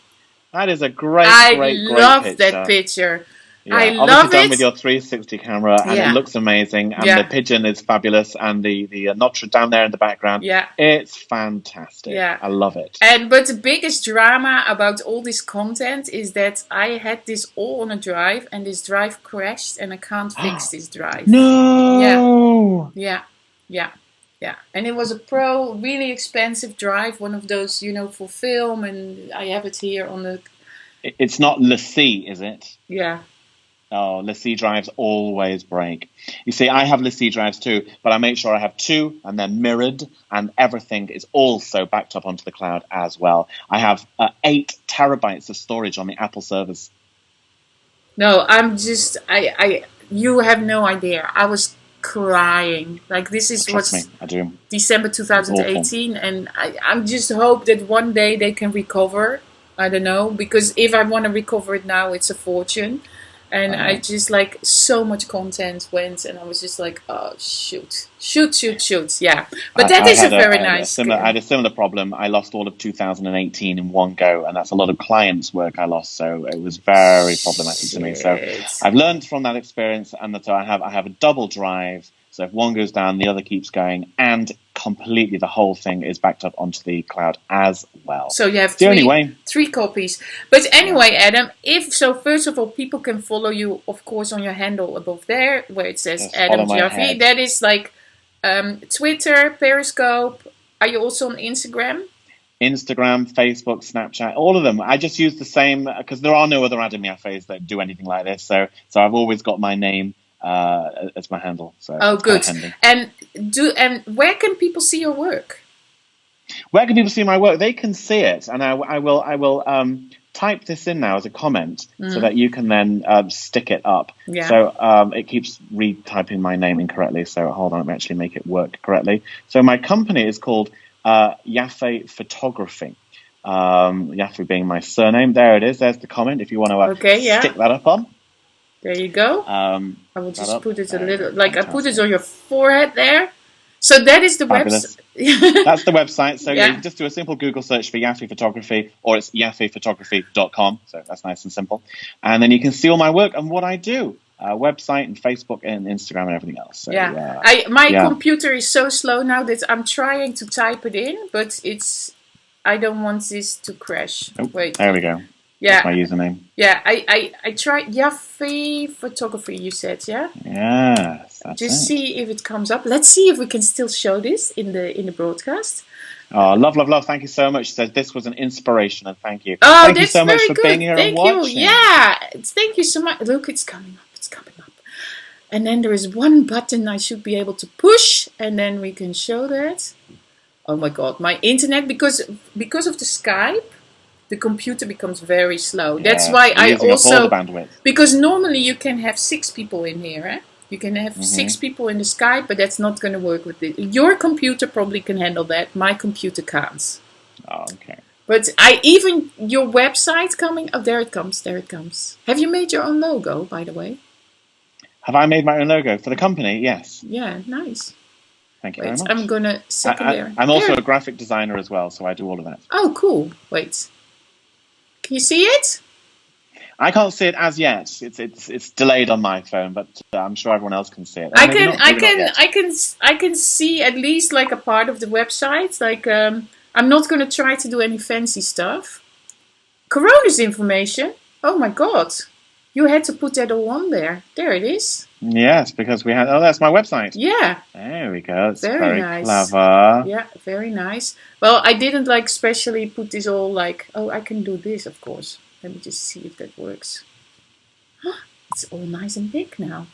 That is a great I love picture. that picture. I obviously love done with it. your 360 camera, and it looks amazing, and the pigeon is fabulous, and the Notre Dame there in the background. Yeah. It's fantastic. Yeah. I love it. But the biggest drama about all this content is that I had this all on a drive, and this drive crashed, and I can't fix this drive. No. Yeah. And it was a pro, really expensive drive, one of those, for film, and I have it here on the... It's not LaCie, is it? Yeah. Oh, LaCie drives always break. You see, I have LaCie drives too, but I make sure I have 2 and they're mirrored, and everything is also backed up onto the cloud as well. I have 8 terabytes of storage on the Apple servers. No, I'm just, you have no idea. I was crying. Like, this is Trust me, I do. December 2018, and I just hope that one day they can recover. I don't know, because if I want to recover it now, it's a fortune. And I just so much content went, and I was just like, oh, shoot. Yeah. But that is a very nice. I had a similar problem. I lost all of 2018 in one go, and that's a lot of clients' work I lost. So it was very problematic to me. So I've learned from that experience, and that I have a double drive. So if one goes down, the other keeps going, and completely the whole thing is backed up onto the cloud as well. So you have three copies. But anyway, Adam, first of all, people can follow you, of course, on your handle above there, where it says Adam Yaffe. That is Twitter, Periscope. Are you also on Instagram? Instagram, Facebook, Snapchat, all of them. I just use the same, because there are no other Adam Yaffes that do anything like this. So I've always got my name as my handle. So good. And where can people see your work? Where can people see my work? They can see it, and I will type this in now as a comment so that you can then stick it up. Yeah. So it keeps retyping my name incorrectly. So hold on, let me actually make it work correctly. So my company is called Yaffe Photography. Yaffe being my surname. There it is. There's the comment. If you want to stick that up on. There you go. I will just put it a little, I put it on your forehead there. So that is the website. That's the website. So you just do a simple Google search for Yaffe Photography, or it's yaffephotography.com. So that's nice and simple. And then you can see all my work and what I do. Website and Facebook and Instagram and everything else. So, my computer is so slow now that I'm trying to type it in, but I don't want this to crash. Oh, wait. There we go. Yeah. That's my username. Yeah, I tried Yaffe Photography, you said, yeah? Yes. Just see if it comes up. Let's see if we can still show this in the broadcast. Oh, love. Thank you so much. Says this was an inspiration, and thank you. Oh, thank you so much for being here and watching. Yeah, thank you so much. Look, it's coming up. And then there is one button I should be able to push, and then we can show that. Oh my God, my internet, because of the Skype, the computer becomes very slow. That's why I also, because normally you can have 6 people in here, eh? You can have 6 people in the Skype, but that's not going to work with it. Your computer probably can handle that. My computer can't. Oh, okay. But your website coming, oh, there it comes. Have you made your own logo, by the way? Have I made my own logo for the company? Yes. Yeah, nice. Thank you very much. I'm going to secondary. I'm also a graphic designer as well, so I do all of that. Oh, cool. Wait. Can you see it? I can't see it as yet. It's delayed on my phone, but I'm sure everyone else can see it. I can see at least like a part of the website. Like I'm not going to try to do any fancy stuff. Corona's information. Oh my God. You had to put that all on there. There it is. Yes, because we had... Oh, that's my website. Yeah. There we go. It's very nice. Clever. Yeah, very nice. Well, I didn't specially put this all I can do this, of course. Let me just see if that works. It's all nice and big now.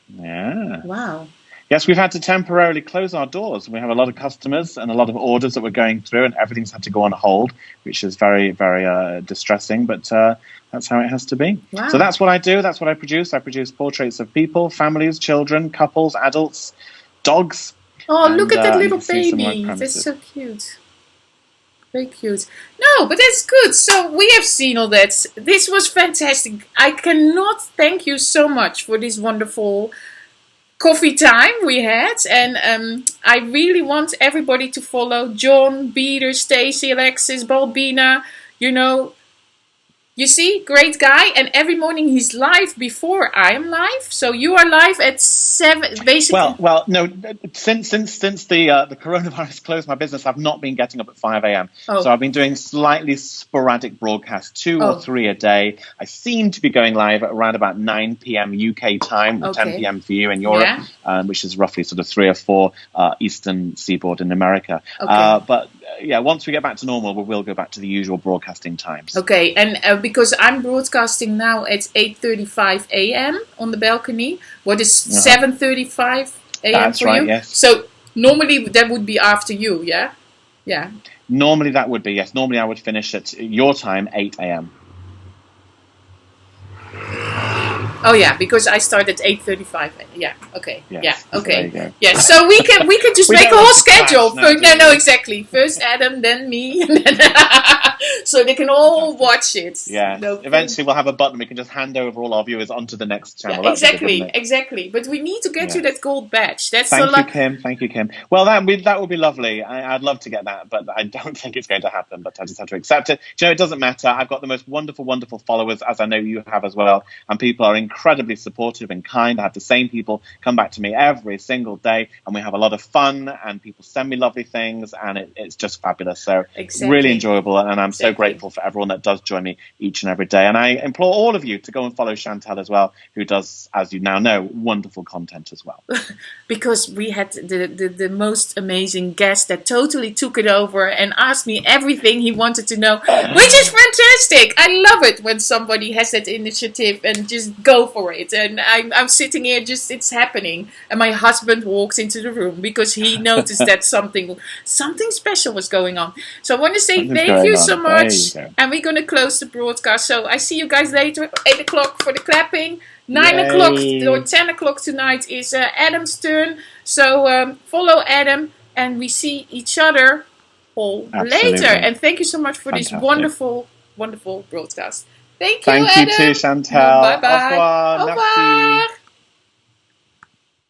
Yeah. Wow. Yes, we've had to temporarily close our doors. We have a lot of customers and a lot of orders that we're going through, and everything's had to go on hold, which is very, very distressing, but that's how it has to be. Wow. So that's what I do. That's what I produce. I produce portraits of people, families, children, couples, adults, dogs. Oh, look at that little baby. That's so cute. Very cute. No, but that's good. So we have seen all that. This was fantastic. I cannot thank you so much for this wonderful coffee time we had, and I really want everybody to follow John, Peter, Stacy, Alexis, Balbina, You see, great guy, and every morning he's live before I am live. So you are live at 7, basically. Well, no. Since the coronavirus closed my business, I've not been getting up at 5 a.m. So I've been doing slightly sporadic broadcasts, 2 or 3 a day. I seem to be going live at around about 9 p.m. UK time, 10 p.m. for you in Europe, which is roughly sort of 3 or 4 Eastern Seaboard in America. But yeah, once we get back to normal, we will go back to the usual broadcasting times. Okay, and because I'm broadcasting now at 8:35 a.m. on the balcony, what is 7:35 a.m. That's for right, you? yes. So normally that would be after you, yeah? Yeah. Normally that would be, yes. Normally I would finish at your time, 8 a.m. Oh yeah, because I start at 8:35. Yeah. Okay. Yes, yeah. Okay. So yeah. So we can just make a whole schedule. No, exactly. First Adam, then me, so they can all watch it. Yeah. Eventually, we'll have a button we can just hand over all our viewers onto the next channel. Yeah, exactly. But we need to get you that gold badge. That's Thank you, Kim. Well, that would be lovely. I'd love to get that, but I don't think it's going to happen. But I just have to accept it. You know, it doesn't matter. I've got the most wonderful followers, as I know you have as well, and people are incredibly supportive and kind. I have the same people come back to me every single day, and we have a lot of fun, and people send me lovely things, and it's just fabulous. So really enjoyable, and I'm so grateful for everyone that does join me each and every day. And I implore all of you to go and follow Chantal as well, who does, as you now know, wonderful content as well. Because we had the most amazing guest that totally took it over and asked me everything he wanted to know, which is fantastic. I love it when somebody has that initiative and just go for it. And I'm sitting here, just it's happening. And my husband walked into the room because he noticed that something special was going on. So I want to say thank you so much. And we're going to close the broadcast. So I see you guys later, 8 o'clock for the clapping. 9 o'clock or 10 o'clock tonight is Adam's turn. So follow Adam, and we see each other all later. And thank you so much for this wonderful broadcast. Thank you, Adam. Thank you too, Chantal. Bye-bye. Au revoir. Au revoir.